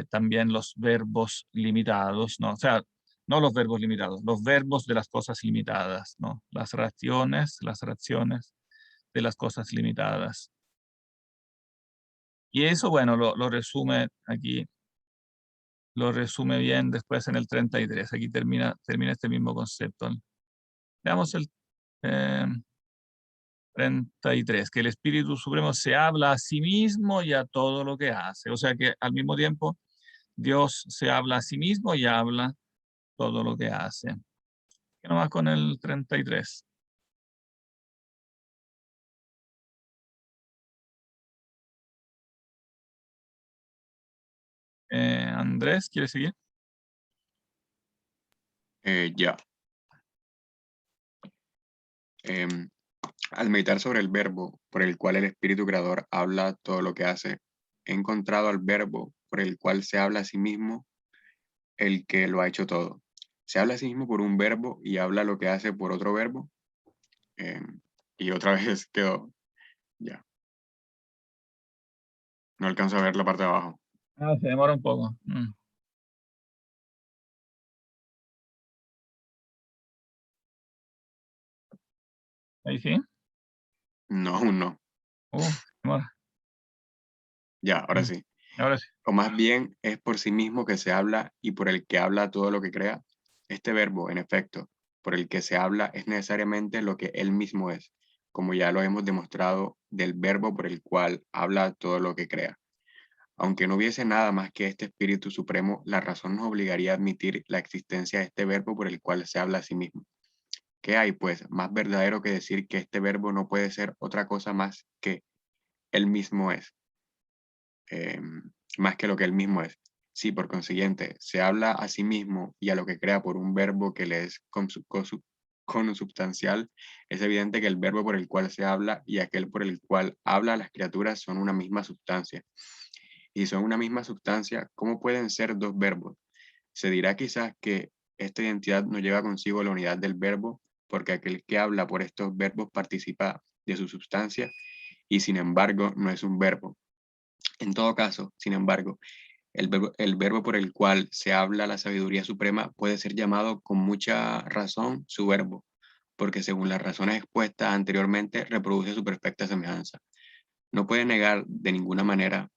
también los verbos limitados, ¿no? O sea, no los verbos limitados, los verbos de las cosas limitadas, ¿no? Las raciones de las cosas limitadas. Y eso, bueno, lo resume aquí, lo resume bien después en el 33. Aquí termina este mismo concepto. Veamos el 33, que el Espíritu Supremo se habla a sí mismo y a todo lo que hace. O sea que al mismo tiempo Dios se habla a sí mismo y habla todo lo que hace. ¿Qué nomás con el 33? Andrés, ¿quiere seguir? Ya. Em, Al meditar sobre el verbo por el cual el Espíritu Creador habla todo lo que hace, he encontrado al verbo por el cual se habla a sí mismo, el que lo ha hecho todo. Se habla a sí mismo por un verbo y habla lo que hace por otro verbo. Y otra vez quedó, ya. No alcanzo a ver la parte de abajo. Ah, se demora un poco. Ahí sí. No, aún no. Demora. Ya, ahora sí. Ahora sí. O más bien es por sí mismo que se habla y por el que habla todo lo que crea. Este verbo, en efecto, por el que se habla es necesariamente lo que él mismo es, como ya lo hemos demostrado del verbo por el cual habla todo lo que crea. Aunque no hubiese nada más que este Espíritu Supremo, la razón nos obligaría a admitir la existencia de este verbo por el cual se habla a sí mismo. ¿Qué hay, pues, más verdadero que decir que este verbo no puede ser otra cosa más que él mismo es? eh, más que lo que él mismo es. Si por consiguiente se habla a sí mismo y a lo que crea por un verbo que le es consubstancial, es evidente que el verbo por el cual se habla y aquel por el cual habla las criaturas son una misma sustancia. Y son una misma sustancia, ¿cómo pueden ser dos verbos? Se dirá quizás que esta identidad no lleva consigo la unidad del verbo, porque aquel que habla por estos verbos participa de su sustancia y sin embargo no es un verbo. En todo caso, sin embargo, el verbo por el cual se habla la sabiduría suprema puede ser llamado con mucha razón su verbo, porque según las razones expuestas anteriormente reproduce su perfecta semejanza. No puede negar de ninguna manera,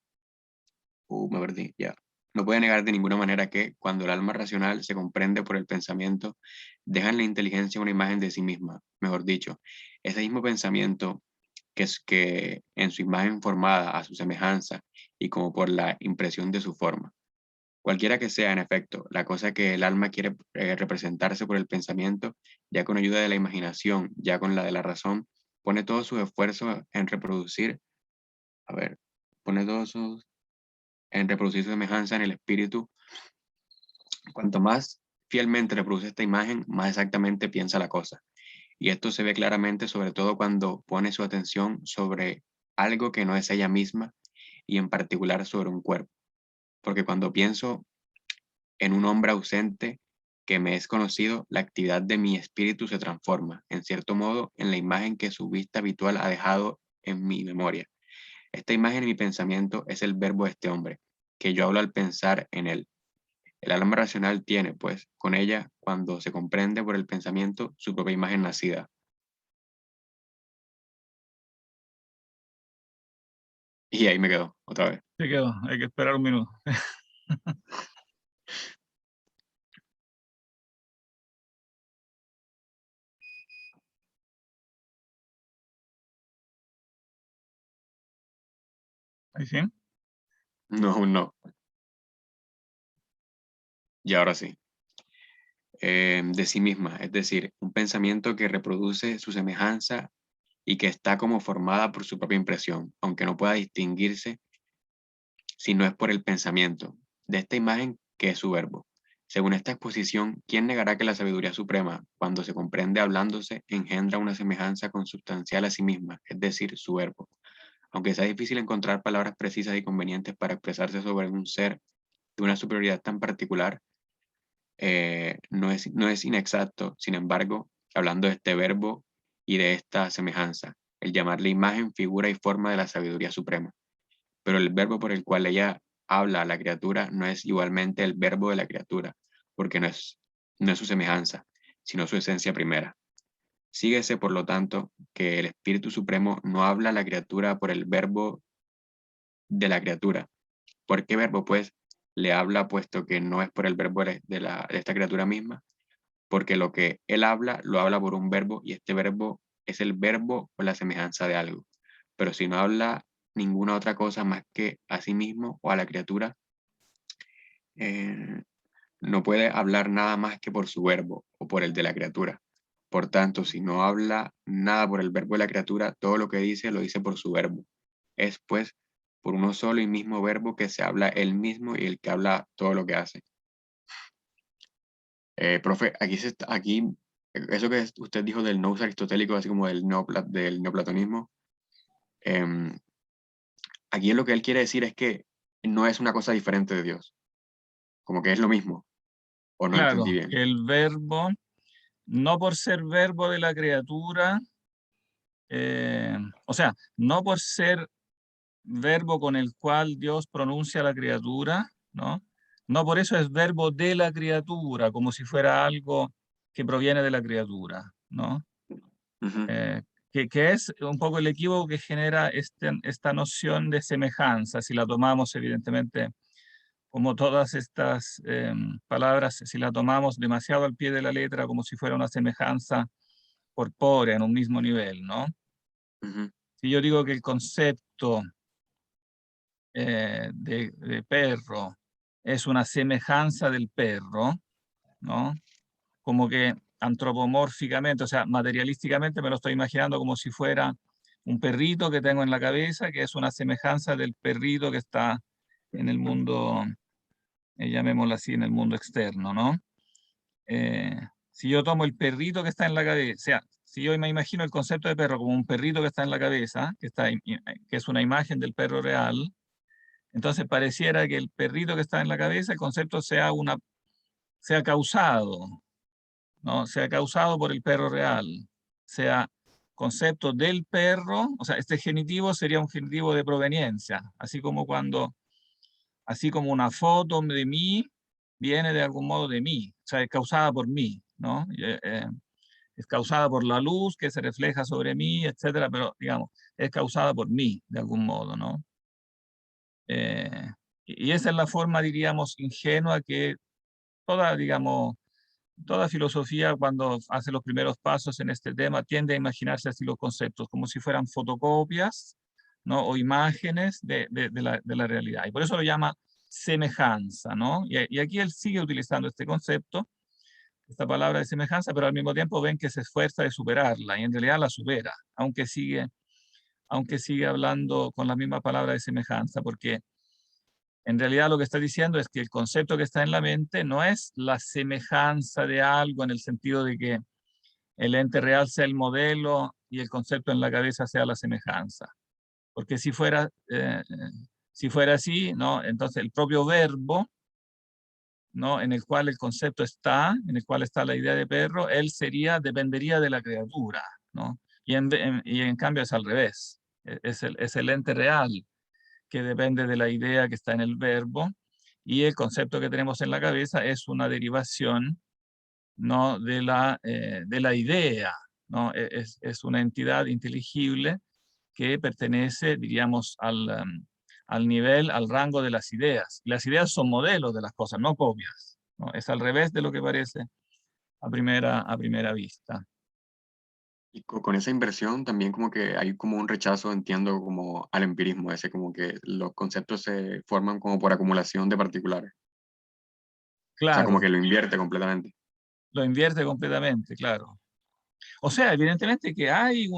me perdí, ya. No puede negar de ninguna manera que cuando el alma racional se comprende por el pensamiento, deja en la inteligencia una imagen de sí misma. Mejor dicho, ese mismo pensamiento que es que en su imagen formada a su semejanza y como por la impresión de su forma. Cualquiera que sea, en efecto, la cosa que el alma quiere representarse por el pensamiento, ya con ayuda de la imaginación, ya con la de la razón, pone todos sus esfuerzos en reproducir, a ver, pone todos sus, en reproducir su semejanza en el espíritu. Cuanto más fielmente reproduce esta imagen, más exactamente piensa la cosa. Y esto se ve claramente sobre todo cuando pone su atención sobre algo que no es ella misma y en particular sobre un cuerpo. Porque cuando pienso en un hombre ausente que me es conocido, la actividad de mi espíritu se transforma, en cierto modo, en la imagen que su vista habitual ha dejado en mi memoria. Esta imagen en mi pensamiento es el verbo de este hombre, que yo hablo al pensar en él. El alma racional tiene, pues, con ella, cuando se comprende por el pensamiento, su propia imagen nacida. Y ahí me quedo, otra vez. Se quedó. Hay que esperar un minuto. ¿Ahí sí? No, no. Y ahora sí. De sí misma, es decir, un pensamiento que reproduce su semejanza y que está como formada por su propia impresión, aunque no pueda distinguirse si no es por el pensamiento de esta imagen que es su verbo. Según esta exposición, ¿quién negará que la sabiduría suprema, cuando se comprende hablándose, engendra una semejanza consubstancial a sí misma, es decir, su verbo? Aunque sea difícil encontrar palabras precisas y convenientes para expresarse sobre un ser de una superioridad tan particular, no es inexacto, sin embargo, hablando de este verbo y de esta semejanza, el llamarle imagen, figura y forma de la sabiduría suprema. Pero el verbo por el cual ella habla a la criatura no es igualmente el verbo de la criatura, porque no es su semejanza, sino su esencia primera. Síguese, por lo tanto, que el Espíritu Supremo no habla a la criatura por el verbo de la criatura. ¿Por qué verbo, pues, le habla puesto que no es por el verbo de esta criatura misma? Porque lo que él habla, lo habla por un verbo y este verbo es el verbo o la semejanza de algo. Pero si no habla ninguna otra cosa más que a sí mismo o a la criatura, eh, no puede hablar nada más que por su verbo o por el de la criatura. Por tanto, si no habla nada por el verbo de la criatura, todo lo que dice lo dice por su verbo. Es pues por uno solo y mismo verbo que se habla él mismo y el que habla todo lo que hace. Profe, aquí, eso que usted dijo del nous aristotélico, así como del neoplatonismo, em, aquí lo que él quiere decir es que no es una cosa diferente de Dios, como que es lo mismo, o no Claro, entendí bien. el verbo, no por ser verbo de la criatura, o sea, no por ser verbo con el cual Dios pronuncia a la criatura, ¿no? No por eso es verbo de la criatura, como si fuera algo que proviene de la criatura, ¿no? Ujú, Que es un poco el equívoco que genera esta noción de semejanza, si la tomamos evidentemente como todas estas palabras, si la tomamos demasiado al pie de la letra, como si fuera una semejanza corpórea en un mismo nivel, ¿no? ujú, Si yo digo que el concepto de perro es una semejanza del perro, ¿no? Como que antropomórficamente, o sea, materialísticamente me lo estoy imaginando como si fuera un perrito que tengo en la cabeza, que es una semejanza del perrito que está en el mundo, llamémoslo así, en el mundo externo, ¿no? Si yo tomo el perrito que está en la cabeza, o sea, si yo me imagino el concepto de perro como un perrito que está en la cabeza, que es una imagen del perro real, entonces pareciera que el perrito que está en la cabeza, el concepto sea causado, ¿no? Sea causado por el perro real, sea concepto del perro, o sea, este genitivo sería un genitivo de proveniencia, así como una foto de mí viene de algún modo de mí, o sea, es causada por mí, ¿no? Es causada por la luz que se refleja sobre mí, etcétera, pero digamos, es causada por mí de algún modo, ¿no? Eh, y esa es la forma, diríamos, ingenua que digamos, toda filosofía cuando hace los primeros pasos en este tema tiende a imaginarse así los conceptos, como si fueran fotocopias, ¿no? O imágenes de la realidad. Y por eso lo llama semejanza, ¿no? Y aquí él sigue utilizando este concepto, esta palabra de semejanza, pero al mismo tiempo ven que se esfuerza de superarla y en realidad la supera, aunque sigue hablando con la misma palabra de semejanza, porque en realidad lo que está diciendo es que el concepto que está en la mente no es la semejanza de algo en el sentido de que el ente real sea el modelo y el concepto en la cabeza sea la semejanza. Porque si fuera así, ¿no? Entonces el propio verbo, ¿no? En el cual el concepto está, en el cual está la idea de perro, él dependería de la criatura, ¿no? Y en cambio es al revés. Es el ente real que depende de la idea que está en el verbo, y el concepto que tenemos en la cabeza es una derivación, ¿no? de la idea, ¿no? Es una entidad inteligible que pertenece, diríamos, al rango de las ideas. Las ideas son modelos de las cosas, no copias, ¿no? Es al revés de lo que parece a primera vista. Y con esa inversión también como que hay como un rechazo, entiendo, como al empirismo, ese como que los conceptos se forman como por acumulación de particulares. O sea, como Claro, que lo invierte completamente. lo invierte completamente, claro. O sea, evidentemente que hay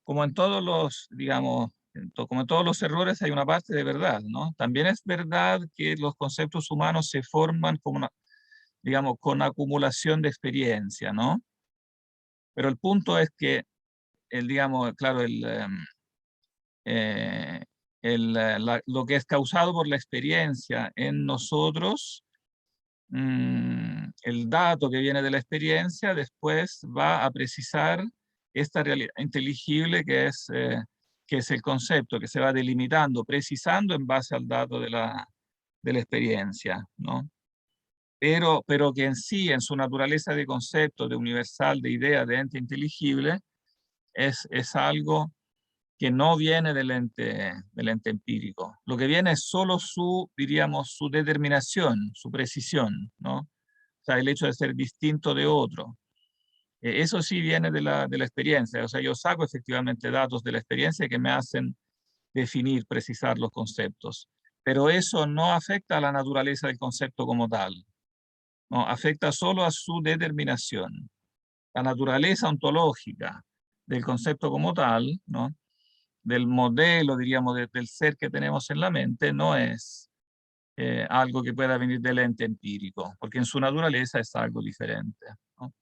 como en todos los, digamos, como en todos los errores hay una parte de verdad, ¿no? También es verdad que los conceptos humanos se forman como digamos, con acumulación de experiencia, ¿no? Pero el punto es que, digamos, claro, eh, lo que es causado por la experiencia en nosotros, el dato que viene de la experiencia después va a precisar esta realidad inteligible que es el concepto, que se va delimitando, precisando en base al dato de la experiencia, ¿no? Pero que en sí, en su naturaleza de concepto, de universal, de idea, de ente inteligible, es algo que no viene del ente empírico. Lo que viene es solo su, diríamos, su determinación, su precisión, ¿no? O sea, el hecho de ser distinto de otro. Eso sí viene de la experiencia. O sea, yo saco efectivamente datos de la experiencia que me hacen definir, precisar los conceptos. Pero eso no afecta a la naturaleza del concepto como tal. No, afecta solo a su determinación. La naturaleza ontológica del concepto como tal, ¿no? Del modelo, diríamos, del ser que tenemos en la mente, no es algo que pueda venir del ente empírico, porque en su naturaleza es algo diferente, ¿no?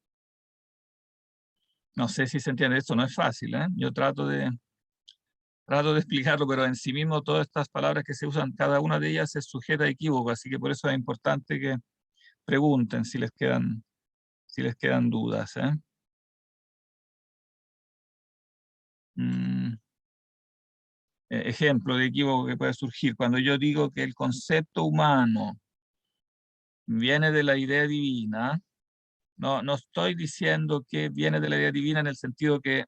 No sé si se entiende, esto no es fácil, ¿eh? Yo trato de explicarlo, pero en sí mismo todas estas palabras que se usan, cada una de ellas es sujeta a equívoco, así que por eso es importante que pregunten si les quedan dudas, ¿eh? Mm. Ejemplo de equívoco que puede surgir. Cuando yo digo que el concepto humano viene de la idea divina, no estoy diciendo que viene de la idea divina en el sentido que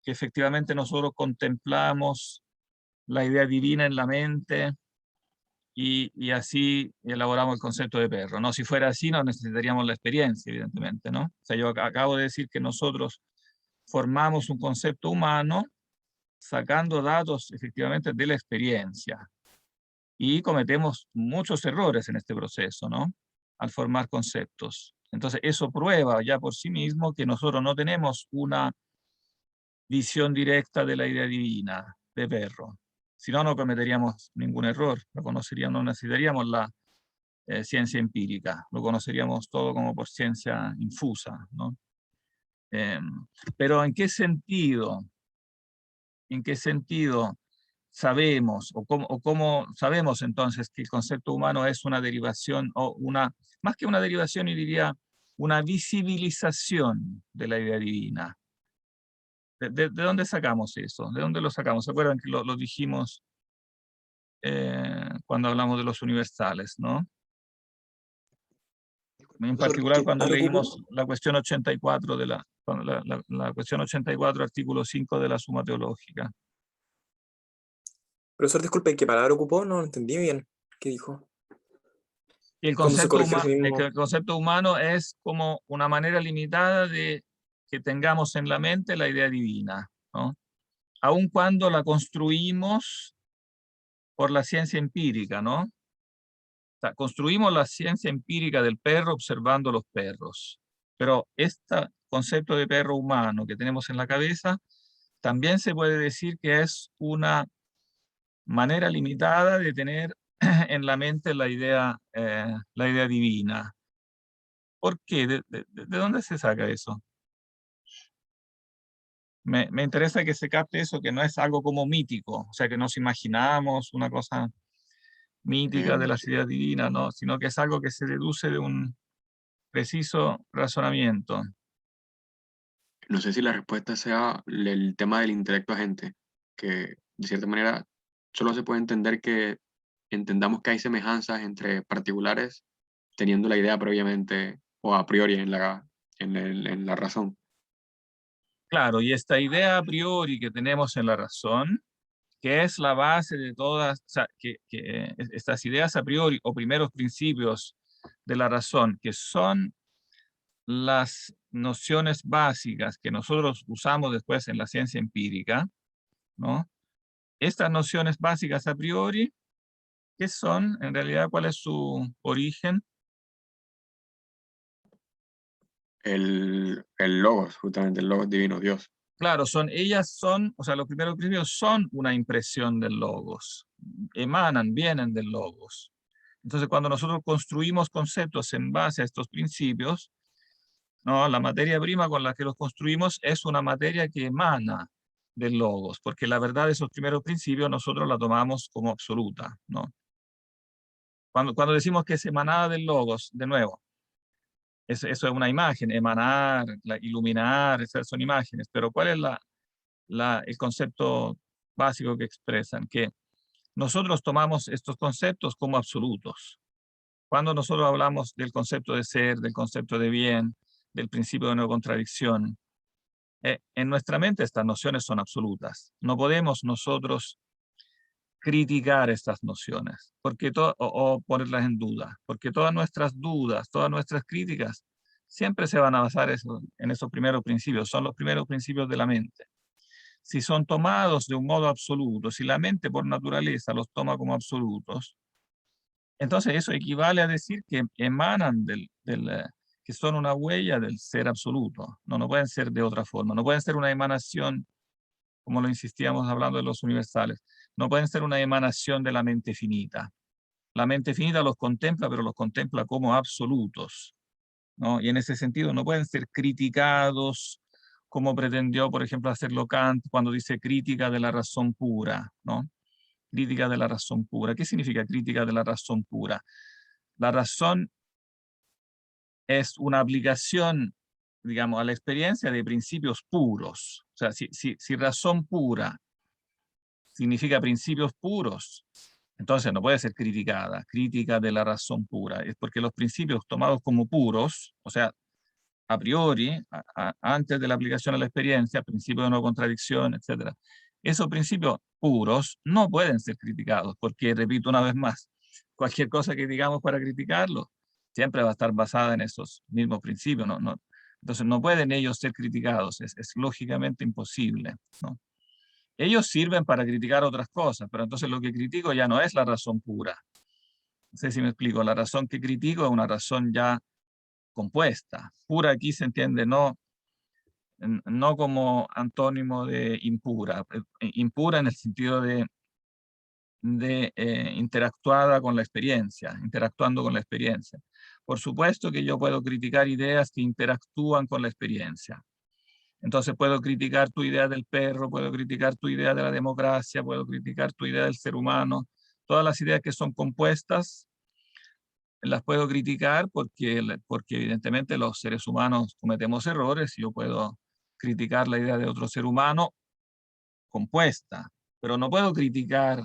efectivamente nosotros contemplamos la idea divina en la mente y así elaboramos el concepto de perro. No, si fuera así, no necesitaríamos la experiencia, evidentemente, ¿no? O sea, yo acabo de decir que nosotros formamos un concepto humano sacando datos efectivamente de la experiencia. Y cometemos muchos errores en este proceso, ¿no? Al formar conceptos. Entonces, eso prueba ya por sí mismo que nosotros no tenemos una visión directa de la idea divina de perro. Si no, no cometeríamos ningún error, no conoceríamos, no necesitaríamos la ciencia empírica, lo conoceríamos todo como por ciencia infusa, ¿no? Pero ¿en qué sentido? ¿En qué sentido sabemos o cómo sabemos entonces que el concepto humano es una derivación o más que una derivación, y diría una visibilización de la idea divina? ¿De dónde sacamos eso? ¿De dónde lo sacamos? ¿Se acuerdan que lo dijimos cuando hablamos de los universales, ¿no? En Profesor, particular ¿qué cuando tal leímos ocupo? la cuestión 84 la cuestión 84, artículo 5 de la Suma Teológica. Profesor, disculpe, ¿qué palabra ocupó? No entendí bien. ¿Qué dijo? Y ¿Cuándo se corrigió a sí el mismo? concepto humano es como una manera limitada de que tengamos en la mente la idea divina, ¿no? Aun cuando la construimos por la ciencia empírica, ¿no? O sea, construimos la ciencia empírica del perro observando los perros. Pero este concepto de perro humano que tenemos en la cabeza también se puede decir que es una manera limitada de tener en la mente la idea divina. ¿Por qué? ¿De dónde se saca eso? Me interesa que se capte eso, que no es algo como mítico, o sea, que nos imaginamos una cosa mítica de las ideas divinas, ¿no? Sino que es algo que se deduce de un preciso razonamiento. No sé si la respuesta sea el tema del intelecto agente, que de cierta manera solo se puede entender que entendamos que hay semejanzas entre particulares teniendo la idea previamente o a priori en la razón. Claro, y esta idea a priori que tenemos en la razón, que es la base de todas, o sea, que estas ideas a priori o primeros principios de la razón, que son las nociones básicas que nosotros usamos después en la ciencia empírica, ¿no? Estas nociones básicas a priori, ¿qué son? En realidad, ¿cuál es su origen? El logos, justamente el logos divino, Dios. Claro, ellas son, o sea, los primeros principios son una impresión del logos, emanan, vienen del logos. Entonces, cuando nosotros construimos conceptos en base a estos principios, ¿no? La materia prima con la que los construimos es una materia que emana del logos, porque la verdad de esos primeros principios nosotros la tomamos como absoluta, ¿no? Cuando decimos que es emanada del logos, de nuevo, eso es una imagen, emanar, iluminar, esas son imágenes, pero ¿cuál es el concepto básico que expresan? Que nosotros tomamos estos conceptos como absolutos. Cuando nosotros hablamos del concepto de ser, del concepto de bien, del principio de no contradicción, en nuestra mente estas nociones son absolutas. No podemos nosotros criticar estas nociones o ponerlas en duda, porque todas nuestras dudas, todas nuestras críticas, siempre se van a basar en esos primeros principios, son los primeros principios de la mente. Si son tomados de un modo absoluto, si la mente por naturaleza los toma como absolutos, entonces eso equivale a decir que emanan que son una huella del ser absoluto. No pueden ser de otra forma, no pueden ser una emanación, como lo insistíamos hablando de los universales, no pueden ser una emanación de la mente finita. La mente finita los contempla, pero los contempla como absolutos, ¿no? Y en ese sentido no pueden ser criticados como pretendió, por ejemplo, hacerlo Kant cuando dice crítica de la razón pura, ¿no? Crítica de la razón pura. ¿Qué significa crítica de la razón pura? La razón es una aplicación, digamos, a la experiencia de principios puros. O sea, si razón pura significa principios puros, entonces no puede ser criticada. Crítica de la razón pura. Es porque los principios tomados como puros, o sea, a priori, antes de la aplicación a la experiencia, principio de no contradicción, etc. Esos principios puros no pueden ser criticados, porque, repito una vez más, cualquier cosa que digamos para criticarlo, siempre va a estar basada en esos mismos principios. Entonces no pueden ellos ser criticados, es lógicamente imposible, ¿no? Ellos sirven para criticar otras cosas, pero entonces lo que critico ya no es la razón pura. No sé si me explico, la razón que critico es una razón ya compuesta. Pura aquí se entiende no como antónimo de impura. Impura en el sentido de interactuada con la experiencia, interactuando con la experiencia. Por supuesto que yo puedo criticar ideas que interactúan con la experiencia. Entonces puedo criticar tu idea del perro, puedo criticar tu idea de la democracia, puedo criticar tu idea del ser humano. Todas las ideas que son compuestas las puedo criticar porque evidentemente los seres humanos cometemos errores y yo puedo criticar la idea de otro ser humano compuesta, pero no puedo criticar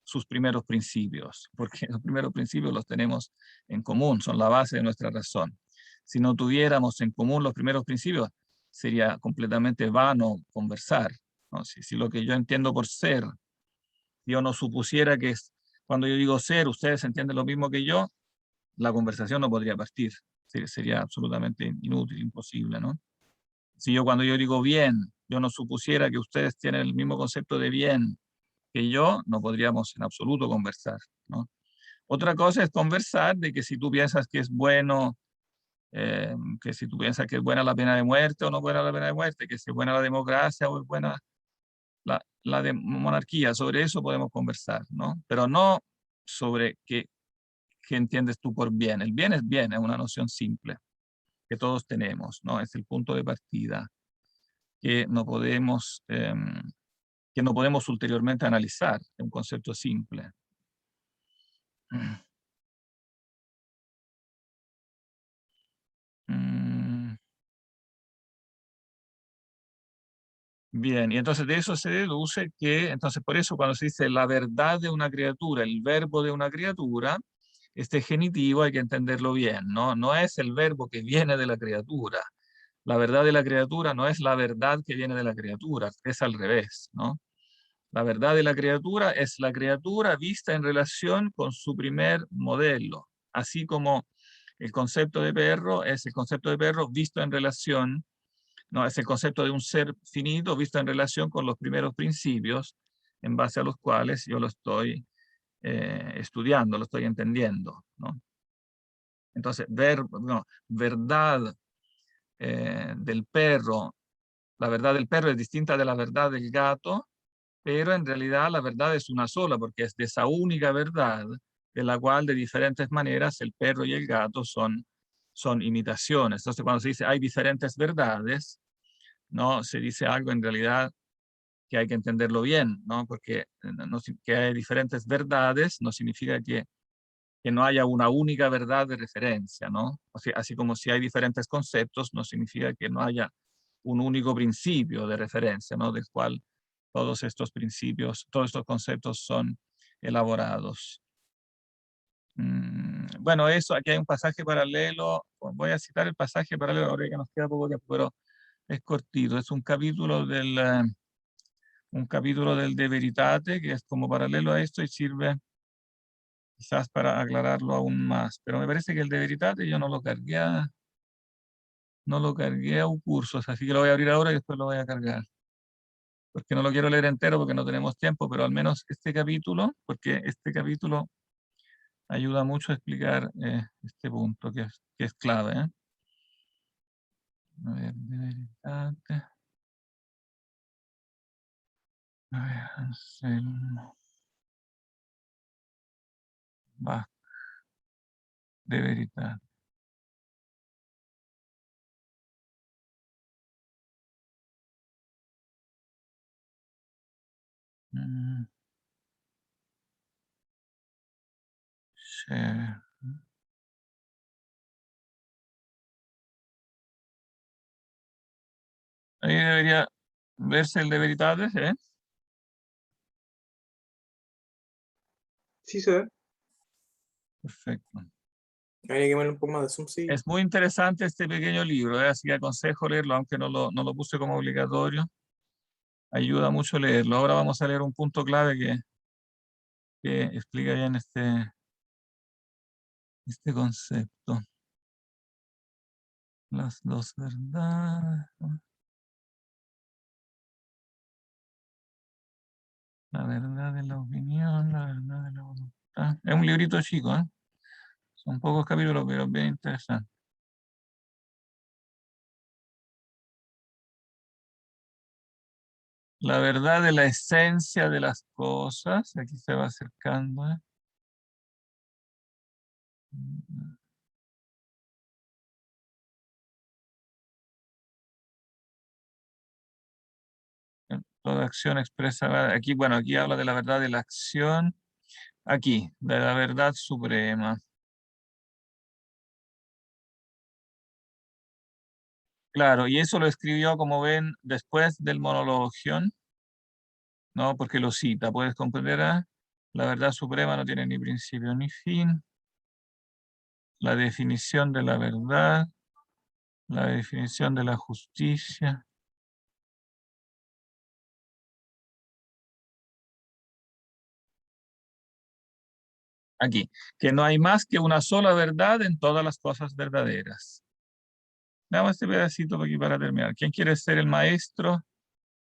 sus primeros principios, porque los primeros principios los tenemos en común, son la base de nuestra razón. Si no tuviéramos en común los primeros principios, sería completamente vano conversar, ¿no? Si lo que yo entiendo por ser, yo no supusiera que cuando yo digo ser, ustedes entienden lo mismo que yo, la conversación no podría partir. Sería absolutamente inútil, imposible, ¿no? Si cuando yo digo bien, yo no supusiera que ustedes tienen el mismo concepto de bien que yo, no podríamos en absoluto conversar, ¿no? Otra cosa es conversar de que si tú piensas que es bueno, que si tú piensas que es buena la pena de muerte o no buena la pena de muerte, que si es buena la democracia o es buena la monarquía, sobre eso podemos conversar, ¿no? Pero no sobre qué entiendes tú por bien. El bien, es una noción simple que todos tenemos, ¿no? Es el punto de partida que no podemos ulteriormente analizar, es un concepto simple. Bien, y entonces de eso se deduce que, entonces por eso cuando se dice la verdad de una criatura, el verbo de una criatura, este genitivo hay que entenderlo bien, ¿no? No es el verbo que viene de la criatura. La verdad de la criatura no es la verdad que viene de la criatura, es al revés, ¿no? La verdad de la criatura es la criatura vista en relación con su primer modelo, así como el concepto de perro es el concepto de perro visto en relación, no, es el concepto de un ser finito visto en relación con los primeros principios en base a los cuales yo lo estoy estudiando, lo estoy entendiendo, ¿no? Entonces, verdad del perro, la verdad del perro es distinta de la verdad del gato, pero en realidad la verdad es una sola, porque es de esa única verdad de la cual de diferentes maneras el perro y el gato son imitaciones. Entonces, cuando se dice hay diferentes verdades, no se dice algo en realidad que hay que entenderlo bien, ¿no? Porque que hay diferentes verdades no significa que no haya una única verdad de referencia, ¿no? O sea, así como si hay diferentes conceptos, no significa que no haya un único principio de referencia, ¿no? Del cual todos estos principios, todos estos conceptos son elaborados. Bueno, eso, aquí hay un pasaje paralelo. Voy a citar el pasaje paralelo, ahora que nos queda poco tiempo, pero es cortito. Es un capítulo del De Veritate, que es como paralelo a esto y sirve quizás para aclararlo aún más. Pero me parece que el De Veritate yo no lo cargué a cursos, así que lo voy a abrir ahora y después lo voy a cargar. Porque no lo quiero leer entero porque no tenemos tiempo, pero al menos este capítulo, porque este capítulo ayuda mucho a explicar este punto que es clave. A ver, De Veritate. A ver, Anselmo. Va, De Veritate. Share. Ahí debería verse el De Veritate, ¿eh? Sí se ve. Perfecto. Habría que ponerle un poco más de zoom, sí. Es muy interesante este pequeño libro, así que aconsejo leerlo, aunque no lo puse como obligatorio. Ayuda mucho leerlo. Ahora vamos a leer un punto clave que explica bien este concepto. Las dos verdades. La verdad de la opinión, la verdad de la voluntad. Es un librito chico, ¿eh? Son pocos capítulos, pero bien interesante. La verdad de la esencia de las cosas. Aquí se va acercando, ¿eh? Toda acción expresa, aquí, bueno, aquí habla de la verdad de la acción, aquí, de la verdad suprema. Claro, y eso lo escribió, como ven, después del Monologion, ¿no? Porque lo cita, puedes comprender, la verdad suprema no tiene ni principio ni fin, la definición de la verdad, la definición de la justicia. Aquí, que no hay más que una sola verdad en todas las cosas verdaderas. Veamos este pedacito aquí para terminar. ¿Quién quiere ser el maestro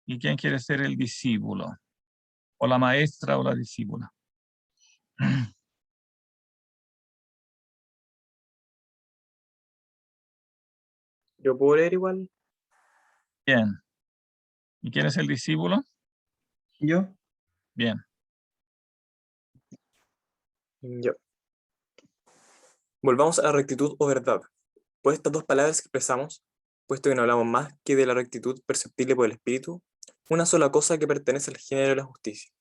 y quién quiere ser el discípulo? O la maestra o la discípula. Yo puedo leer igual. Bien. ¿Y quién es el discípulo? Yo, Bien. Yo. Volvamos a la rectitud o verdad. Por estas dos palabras que expresamos, puesto que no hablamos más que de la rectitud perceptible por el espíritu, una sola cosa que pertenece al género de la justicia.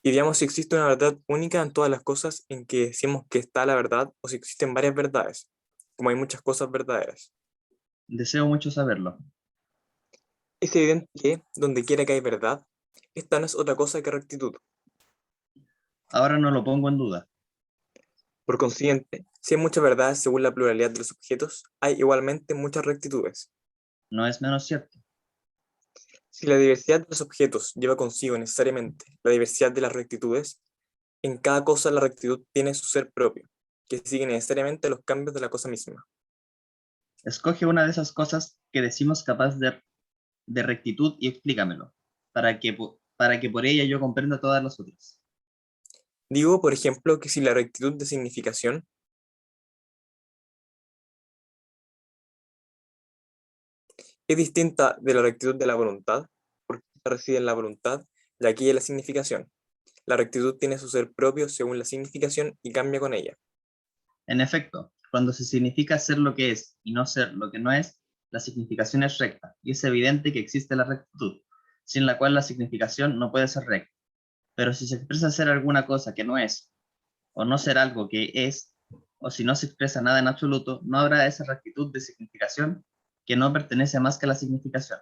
Y digamos si existe una verdad única en todas las cosas en que decimos que está la verdad o si existen varias verdades, como hay muchas cosas verdaderas. deseo mucho saberlo. Es evidente que, donde quiera que hay verdad, esta no es otra cosa que rectitud. Ahora no lo pongo en duda. Por consiguiente, si hay muchas verdades según la pluralidad de los objetos, hay igualmente muchas rectitudes. No es menos cierto. Si la diversidad de los objetos lleva consigo necesariamente la diversidad de las rectitudes, en cada cosa la rectitud tiene su ser propio. que sigue necesariamente los cambios de la cosa misma. Escoge una de esas cosas que decimos capaz de rectitud y explícamelo, para que por ella yo comprenda todas las otras. Digo, por ejemplo, que si la rectitud de significación es distinta de la rectitud de la voluntad, porque esta reside en la voluntad y aquí en la significación. La rectitud tiene su ser propio según la significación y cambia con ella. En efecto, cuando se significa ser lo que es y no ser lo que no es, la significación es recta, y es evidente que existe la rectitud, sin la cual la significación no puede ser recta. Pero si se expresa ser alguna cosa que no es, o no ser algo que es, o si no se expresa nada en absoluto, no habrá esa rectitud de significación que no pertenece más que a la significación.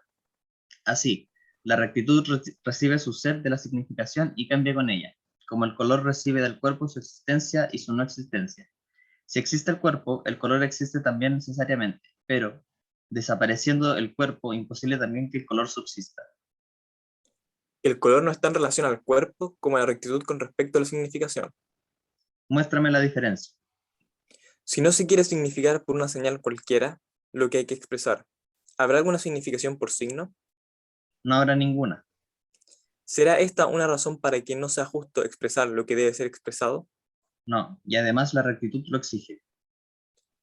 Así, la rectitud recibe su ser de la significación y cambia con ella, como el color recibe del cuerpo su existencia y su no existencia. Si existe el cuerpo, el color existe también necesariamente, pero, desapareciendo el cuerpo, imposible también que el color subsista. El color no está en relación al cuerpo como la rectitud con respecto a la significación. Muéstrame la diferencia. Si no se quiere significar por una señal cualquiera lo que hay que expresar, ¿habrá alguna significación por signo? No habrá ninguna. ¿Será esta una razón para que no sea justo expresar lo que debe ser expresado? No, y además la rectitud lo exige.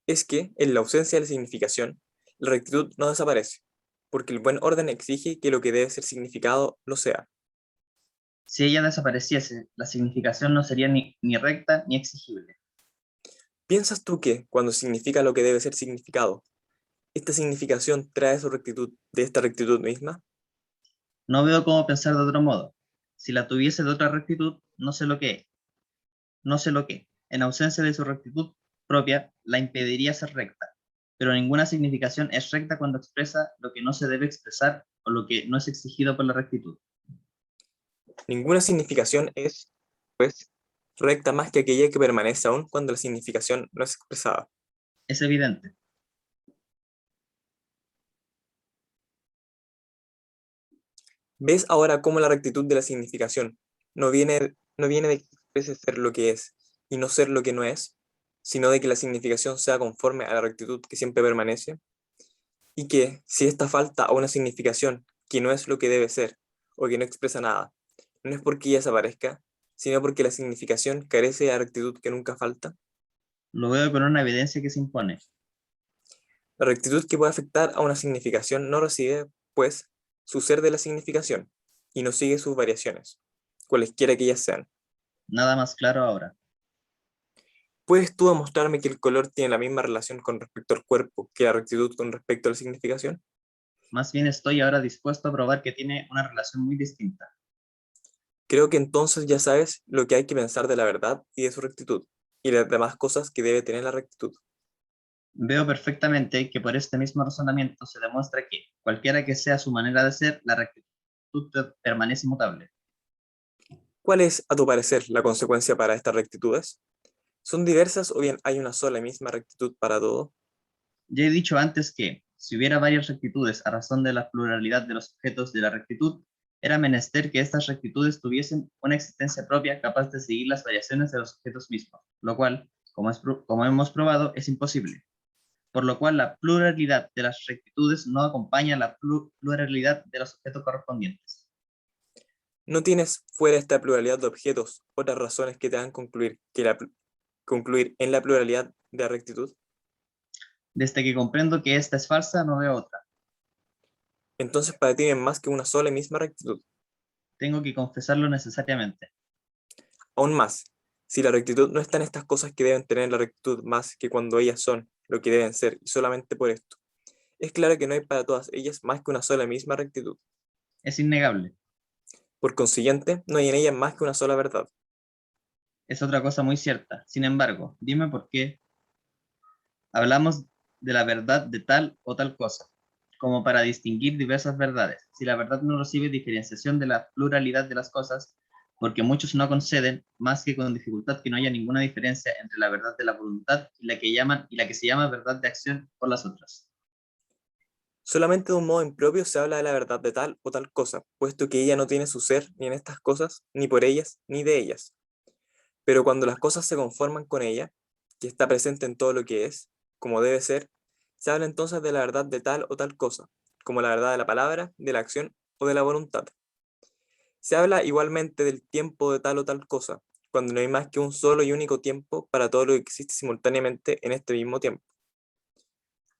Es que, en la ausencia de la significación, la rectitud no desaparece, porque el buen orden exige que lo que debe ser significado lo sea. Si ella desapareciese, la significación no sería ni recta ni exigible. ¿Piensas tú que, cuando significa lo que debe ser significado, esta significación trae su rectitud de esta rectitud misma? No veo cómo pensar de otro modo. Si la tuviese de otra rectitud, no sé lo que, en ausencia de su rectitud propia, la impediría ser recta. Pero ninguna significación es recta cuando expresa lo que no se debe expresar o lo que no es exigido por la rectitud. Ninguna significación es, pues, recta más que aquella que permanece aún cuando la significación no es expresada. Es evidente. ¿Ves ahora cómo la rectitud de la significación no viene de que exprese ser lo que es y no ser lo que no es, sino de que la significación sea conforme a la rectitud que siempre permanece? Y que, si esta falta a una significación que no es lo que debe ser o que no expresa nada, no es porque ella desaparezca, sino porque la significación carece de la rectitud que nunca falta. Lo veo con una evidencia que se impone. La rectitud que puede afectar a una significación no recibe, pues, su ser de la significación y no sigue sus variaciones, cualesquiera que ellas sean. Nada más claro ahora. ¿Puedes tú demostrarme que el color tiene la misma relación con respecto al cuerpo que la rectitud con respecto a la significación? Más bien estoy ahora dispuesto a probar que tiene una relación muy distinta. Creo que entonces ya sabes lo que hay que pensar de la verdad y de su rectitud, y las demás cosas que debe tener la rectitud. Veo perfectamente que por este mismo razonamiento se demuestra que, cualquiera que sea su manera de ser, la rectitud permanece inmutable. ¿Cuál es, a tu parecer, la consecuencia para estas rectitudes? ¿Son diversas o bien hay una sola y misma rectitud para todo? Ya he dicho antes que, si hubiera varias rectitudes a razón de la pluralidad de los objetos de la rectitud, era menester que estas rectitudes tuviesen una existencia propia capaz de seguir las variaciones de los objetos mismos, lo cual, como hemos probado, es imposible. Por lo cual la pluralidad de las rectitudes no acompaña la pluralidad de los objetos correspondientes. ¿No tienes, fuera de esta pluralidad de objetos, otras razones que te hagan concluir en la pluralidad de la rectitud? Desde que comprendo que esta es falsa, no veo otra. Entonces para ti no hay más que una sola y misma rectitud. Tengo que confesarlo necesariamente. Aún más, si la rectitud no está en estas cosas que deben tener la rectitud más que cuando ellas son lo que deben ser, y solamente por esto, es claro que no hay para todas ellas más que una sola y misma rectitud. Es innegable. Por consiguiente, no hay en ellas más que una sola verdad. Es otra cosa muy cierta. Sin embargo, dime por qué hablamos de la verdad de tal o tal cosa, como para distinguir diversas verdades. Si la verdad no recibe diferenciación de la pluralidad de las cosas, porque muchos no conceden, más que con dificultad, que no haya ninguna diferencia entre la verdad de la voluntad y la que se llama verdad de acción por las otras. Solamente de un modo impropio se habla de la verdad de tal o tal cosa, puesto que ella no tiene su ser ni en estas cosas, ni por ellas, ni de ellas. Pero cuando las cosas se conforman con ella, que está presente en todo lo que es, como debe ser, se habla entonces de la verdad de tal o tal cosa, como la verdad de la palabra, de la acción o de la voluntad. Se habla igualmente del tiempo de tal o tal cosa, cuando no hay más que un solo y único tiempo para todo lo que existe simultáneamente en este mismo tiempo.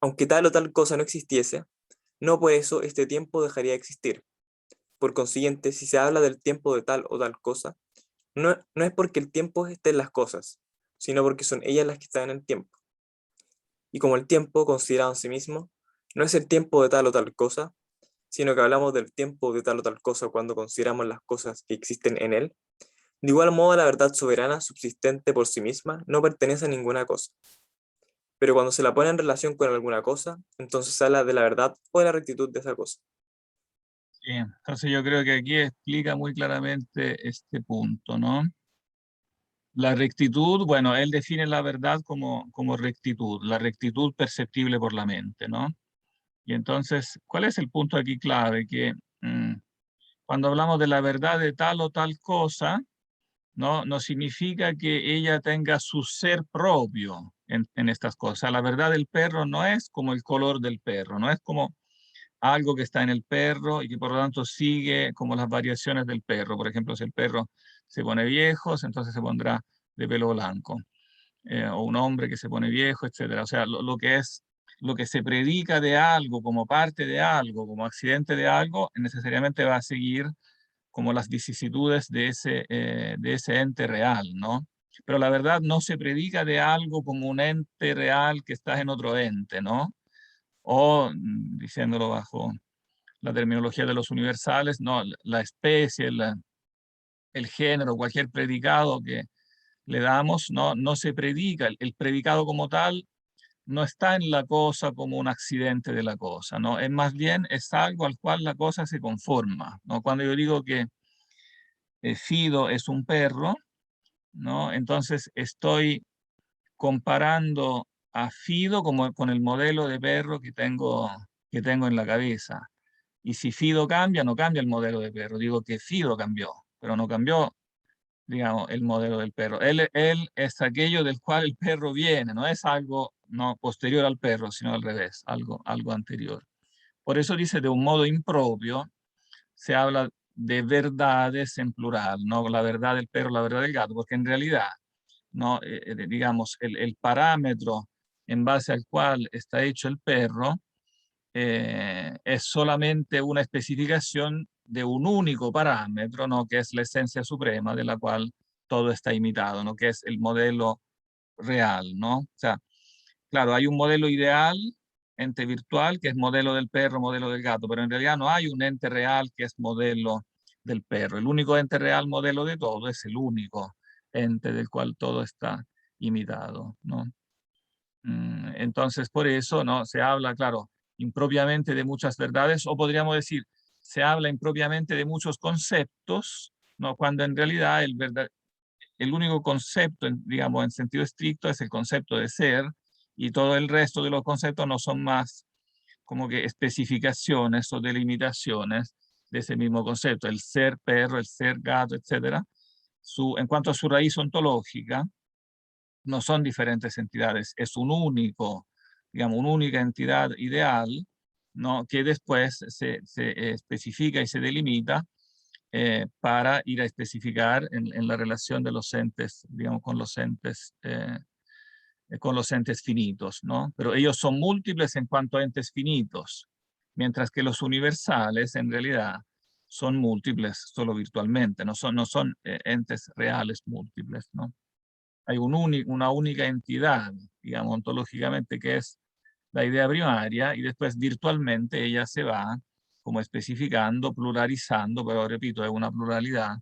Aunque tal o tal cosa no existiese, no por eso este tiempo dejaría de existir. Por consiguiente, si se habla del tiempo de tal o tal cosa, no es porque el tiempo esté en las cosas, sino porque son ellas las que están en el tiempo. Y como el tiempo, considerado en sí mismo, no es el tiempo de tal o tal cosa, sino que hablamos del tiempo de tal o tal cosa cuando consideramos las cosas que existen en él, de igual modo la verdad soberana subsistente por sí misma no pertenece a ninguna cosa. Pero cuando se la pone en relación con alguna cosa, entonces se habla de la verdad o de la rectitud de esa cosa. Sí, entonces yo creo que aquí explica muy claramente este punto, ¿no? La rectitud, bueno, él define la verdad como rectitud, la rectitud perceptible por la mente, ¿no? Y entonces, ¿cuál es el punto aquí clave? Que cuando hablamos de la verdad de tal o tal cosa, no significa que ella tenga su ser propio en estas cosas. La verdad del perro no es como el color del perro, no es como algo que está en el perro y que por lo tanto sigue como las variaciones del perro. Por ejemplo, si el perro se pone viejo, entonces se pondrá de pelo blanco. O un hombre que se pone viejo, etcétera. O sea, lo que es, lo que se predica de algo como parte de algo, como accidente de algo, necesariamente va a seguir como las vicisitudes de ese ente real, ¿no? Pero la verdad no se predica de algo como un ente real que está en otro ente, ¿no? O, diciéndolo bajo la terminología de los universales, no, la especie, el género, cualquier predicado que le damos, no se predica. El predicado como tal no está en la cosa como un accidente de la cosa, ¿no? Es más bien es algo al cual la cosa se conforma, ¿no? Cuando yo digo que Fido es un perro, ¿no? Entonces estoy comparando a Fido como con el modelo de perro que tengo en la cabeza. Y si Fido cambia, no cambia el modelo de perro. Digo que Fido cambió, pero no cambió, digamos, el modelo del perro. Él es aquello del cual el perro viene, no es algo no posterior al perro, sino al revés, algo anterior. Por eso dice de un modo impropio, se habla de verdades en plural, no la verdad del perro, la verdad del gato, porque en realidad, no, digamos, el parámetro en base al cual está hecho el perro es solamente una especificación de un único parámetro, ¿no? Que es la esencia suprema de la cual todo está imitado, ¿no? Que es el modelo real, ¿no? O sea, claro, hay un modelo ideal, ente virtual, que es modelo del perro, modelo del gato, pero en realidad no hay un ente real que es modelo del perro. El único ente real modelo de todo es el único ente del cual todo está imitado, ¿no? Entonces, por eso, ¿no? Se habla, claro, impropiamente de muchas verdades, o podríamos decir, se habla impropiamente de muchos conceptos, ¿no? Cuando en realidad el único concepto, digamos, en sentido estricto, es el concepto de ser, y todo el resto de los conceptos no son más como que especificaciones o delimitaciones de ese mismo concepto, el ser perro, el ser gato, etcétera. En cuanto a su raíz ontológica, no son diferentes entidades, es un único, digamos, una única entidad ideal, ¿no? Que después se especifica y se delimita para ir a especificar en la relación de los entes, digamos, con los entes finitos, ¿no? Pero ellos son múltiples en cuanto a entes finitos, mientras que los universales en realidad son múltiples solo virtualmente, no son entes reales múltiples, ¿no? Hay una única entidad, digamos, ontológicamente, que es la idea primaria, y después virtualmente ella se va como especificando, pluralizando, pero repito, es una pluralidad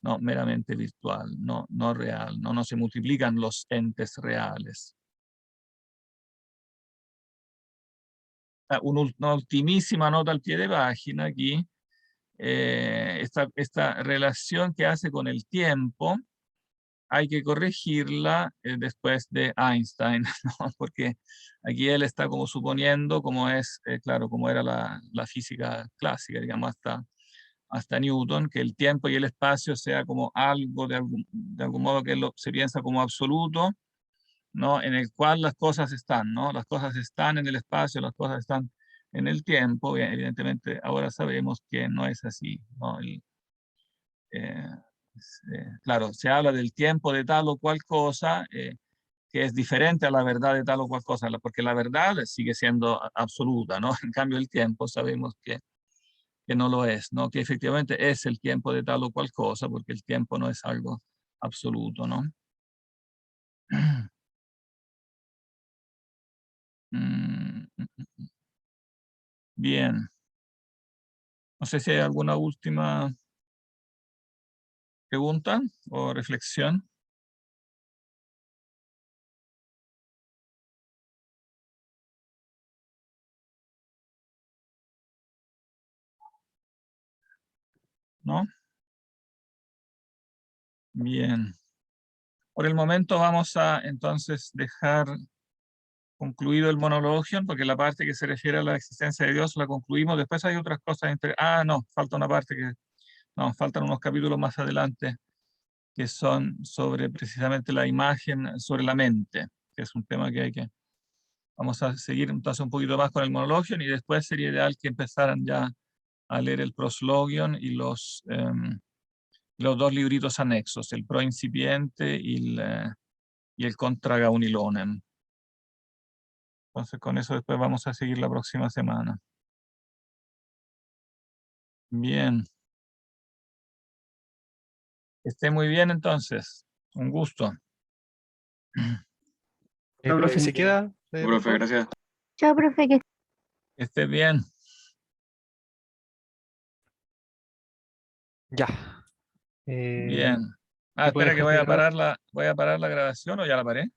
no meramente virtual, no real, no se multiplican los entes reales. Una ultimísima nota al pie de página aquí, esta relación que hace con el tiempo, hay que corregirla después de Einstein, ¿no? Porque aquí él está como suponiendo, como es, claro, como era la física clásica, digamos, hasta Newton, que el tiempo y el espacio sea como algo de algún modo que se piensa como absoluto, ¿no? En el cual las cosas están, ¿no? Las cosas están en el espacio, las cosas están en el tiempo, y evidentemente ahora sabemos que no es así, ¿no? Claro, se habla del tiempo de tal o cual cosa, que es diferente a la verdad de tal o cual cosa, porque la verdad sigue siendo absoluta, ¿no? En cambio, el tiempo sabemos que no lo es, ¿no? Que efectivamente es el tiempo de tal o cual cosa, porque el tiempo no es algo absoluto, ¿no? Bien. No sé si hay alguna última pregunta o reflexión. ¿No? Bien. Por el momento vamos a entonces dejar concluido el monologion, porque la parte que se refiere a la existencia de Dios la concluimos. Después hay otras cosas. No, falta una parte que... No, faltan unos capítulos más adelante que son sobre precisamente la imagen sobre la mente, que es un tema que hay que... Vamos a seguir entonces un poquito más con el monologion, y después sería ideal que empezaran ya a leer el proslogion y los dos libritos anexos, el Pro Incipiente y el Contra Gaunilonem. Entonces con eso después vamos a seguir la próxima semana. Bien. Que esté muy bien entonces. Un gusto. Profe, ¿se queda? Por Profe, favor. gracias. Chao, profe, que Que esté bien. Ya. Bien. ¿me puede Espera que dejar de grabar? voy a parar la grabación, ¿o ya la paré?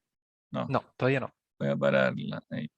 No, No, todavía no. voy a pararla. Ahí.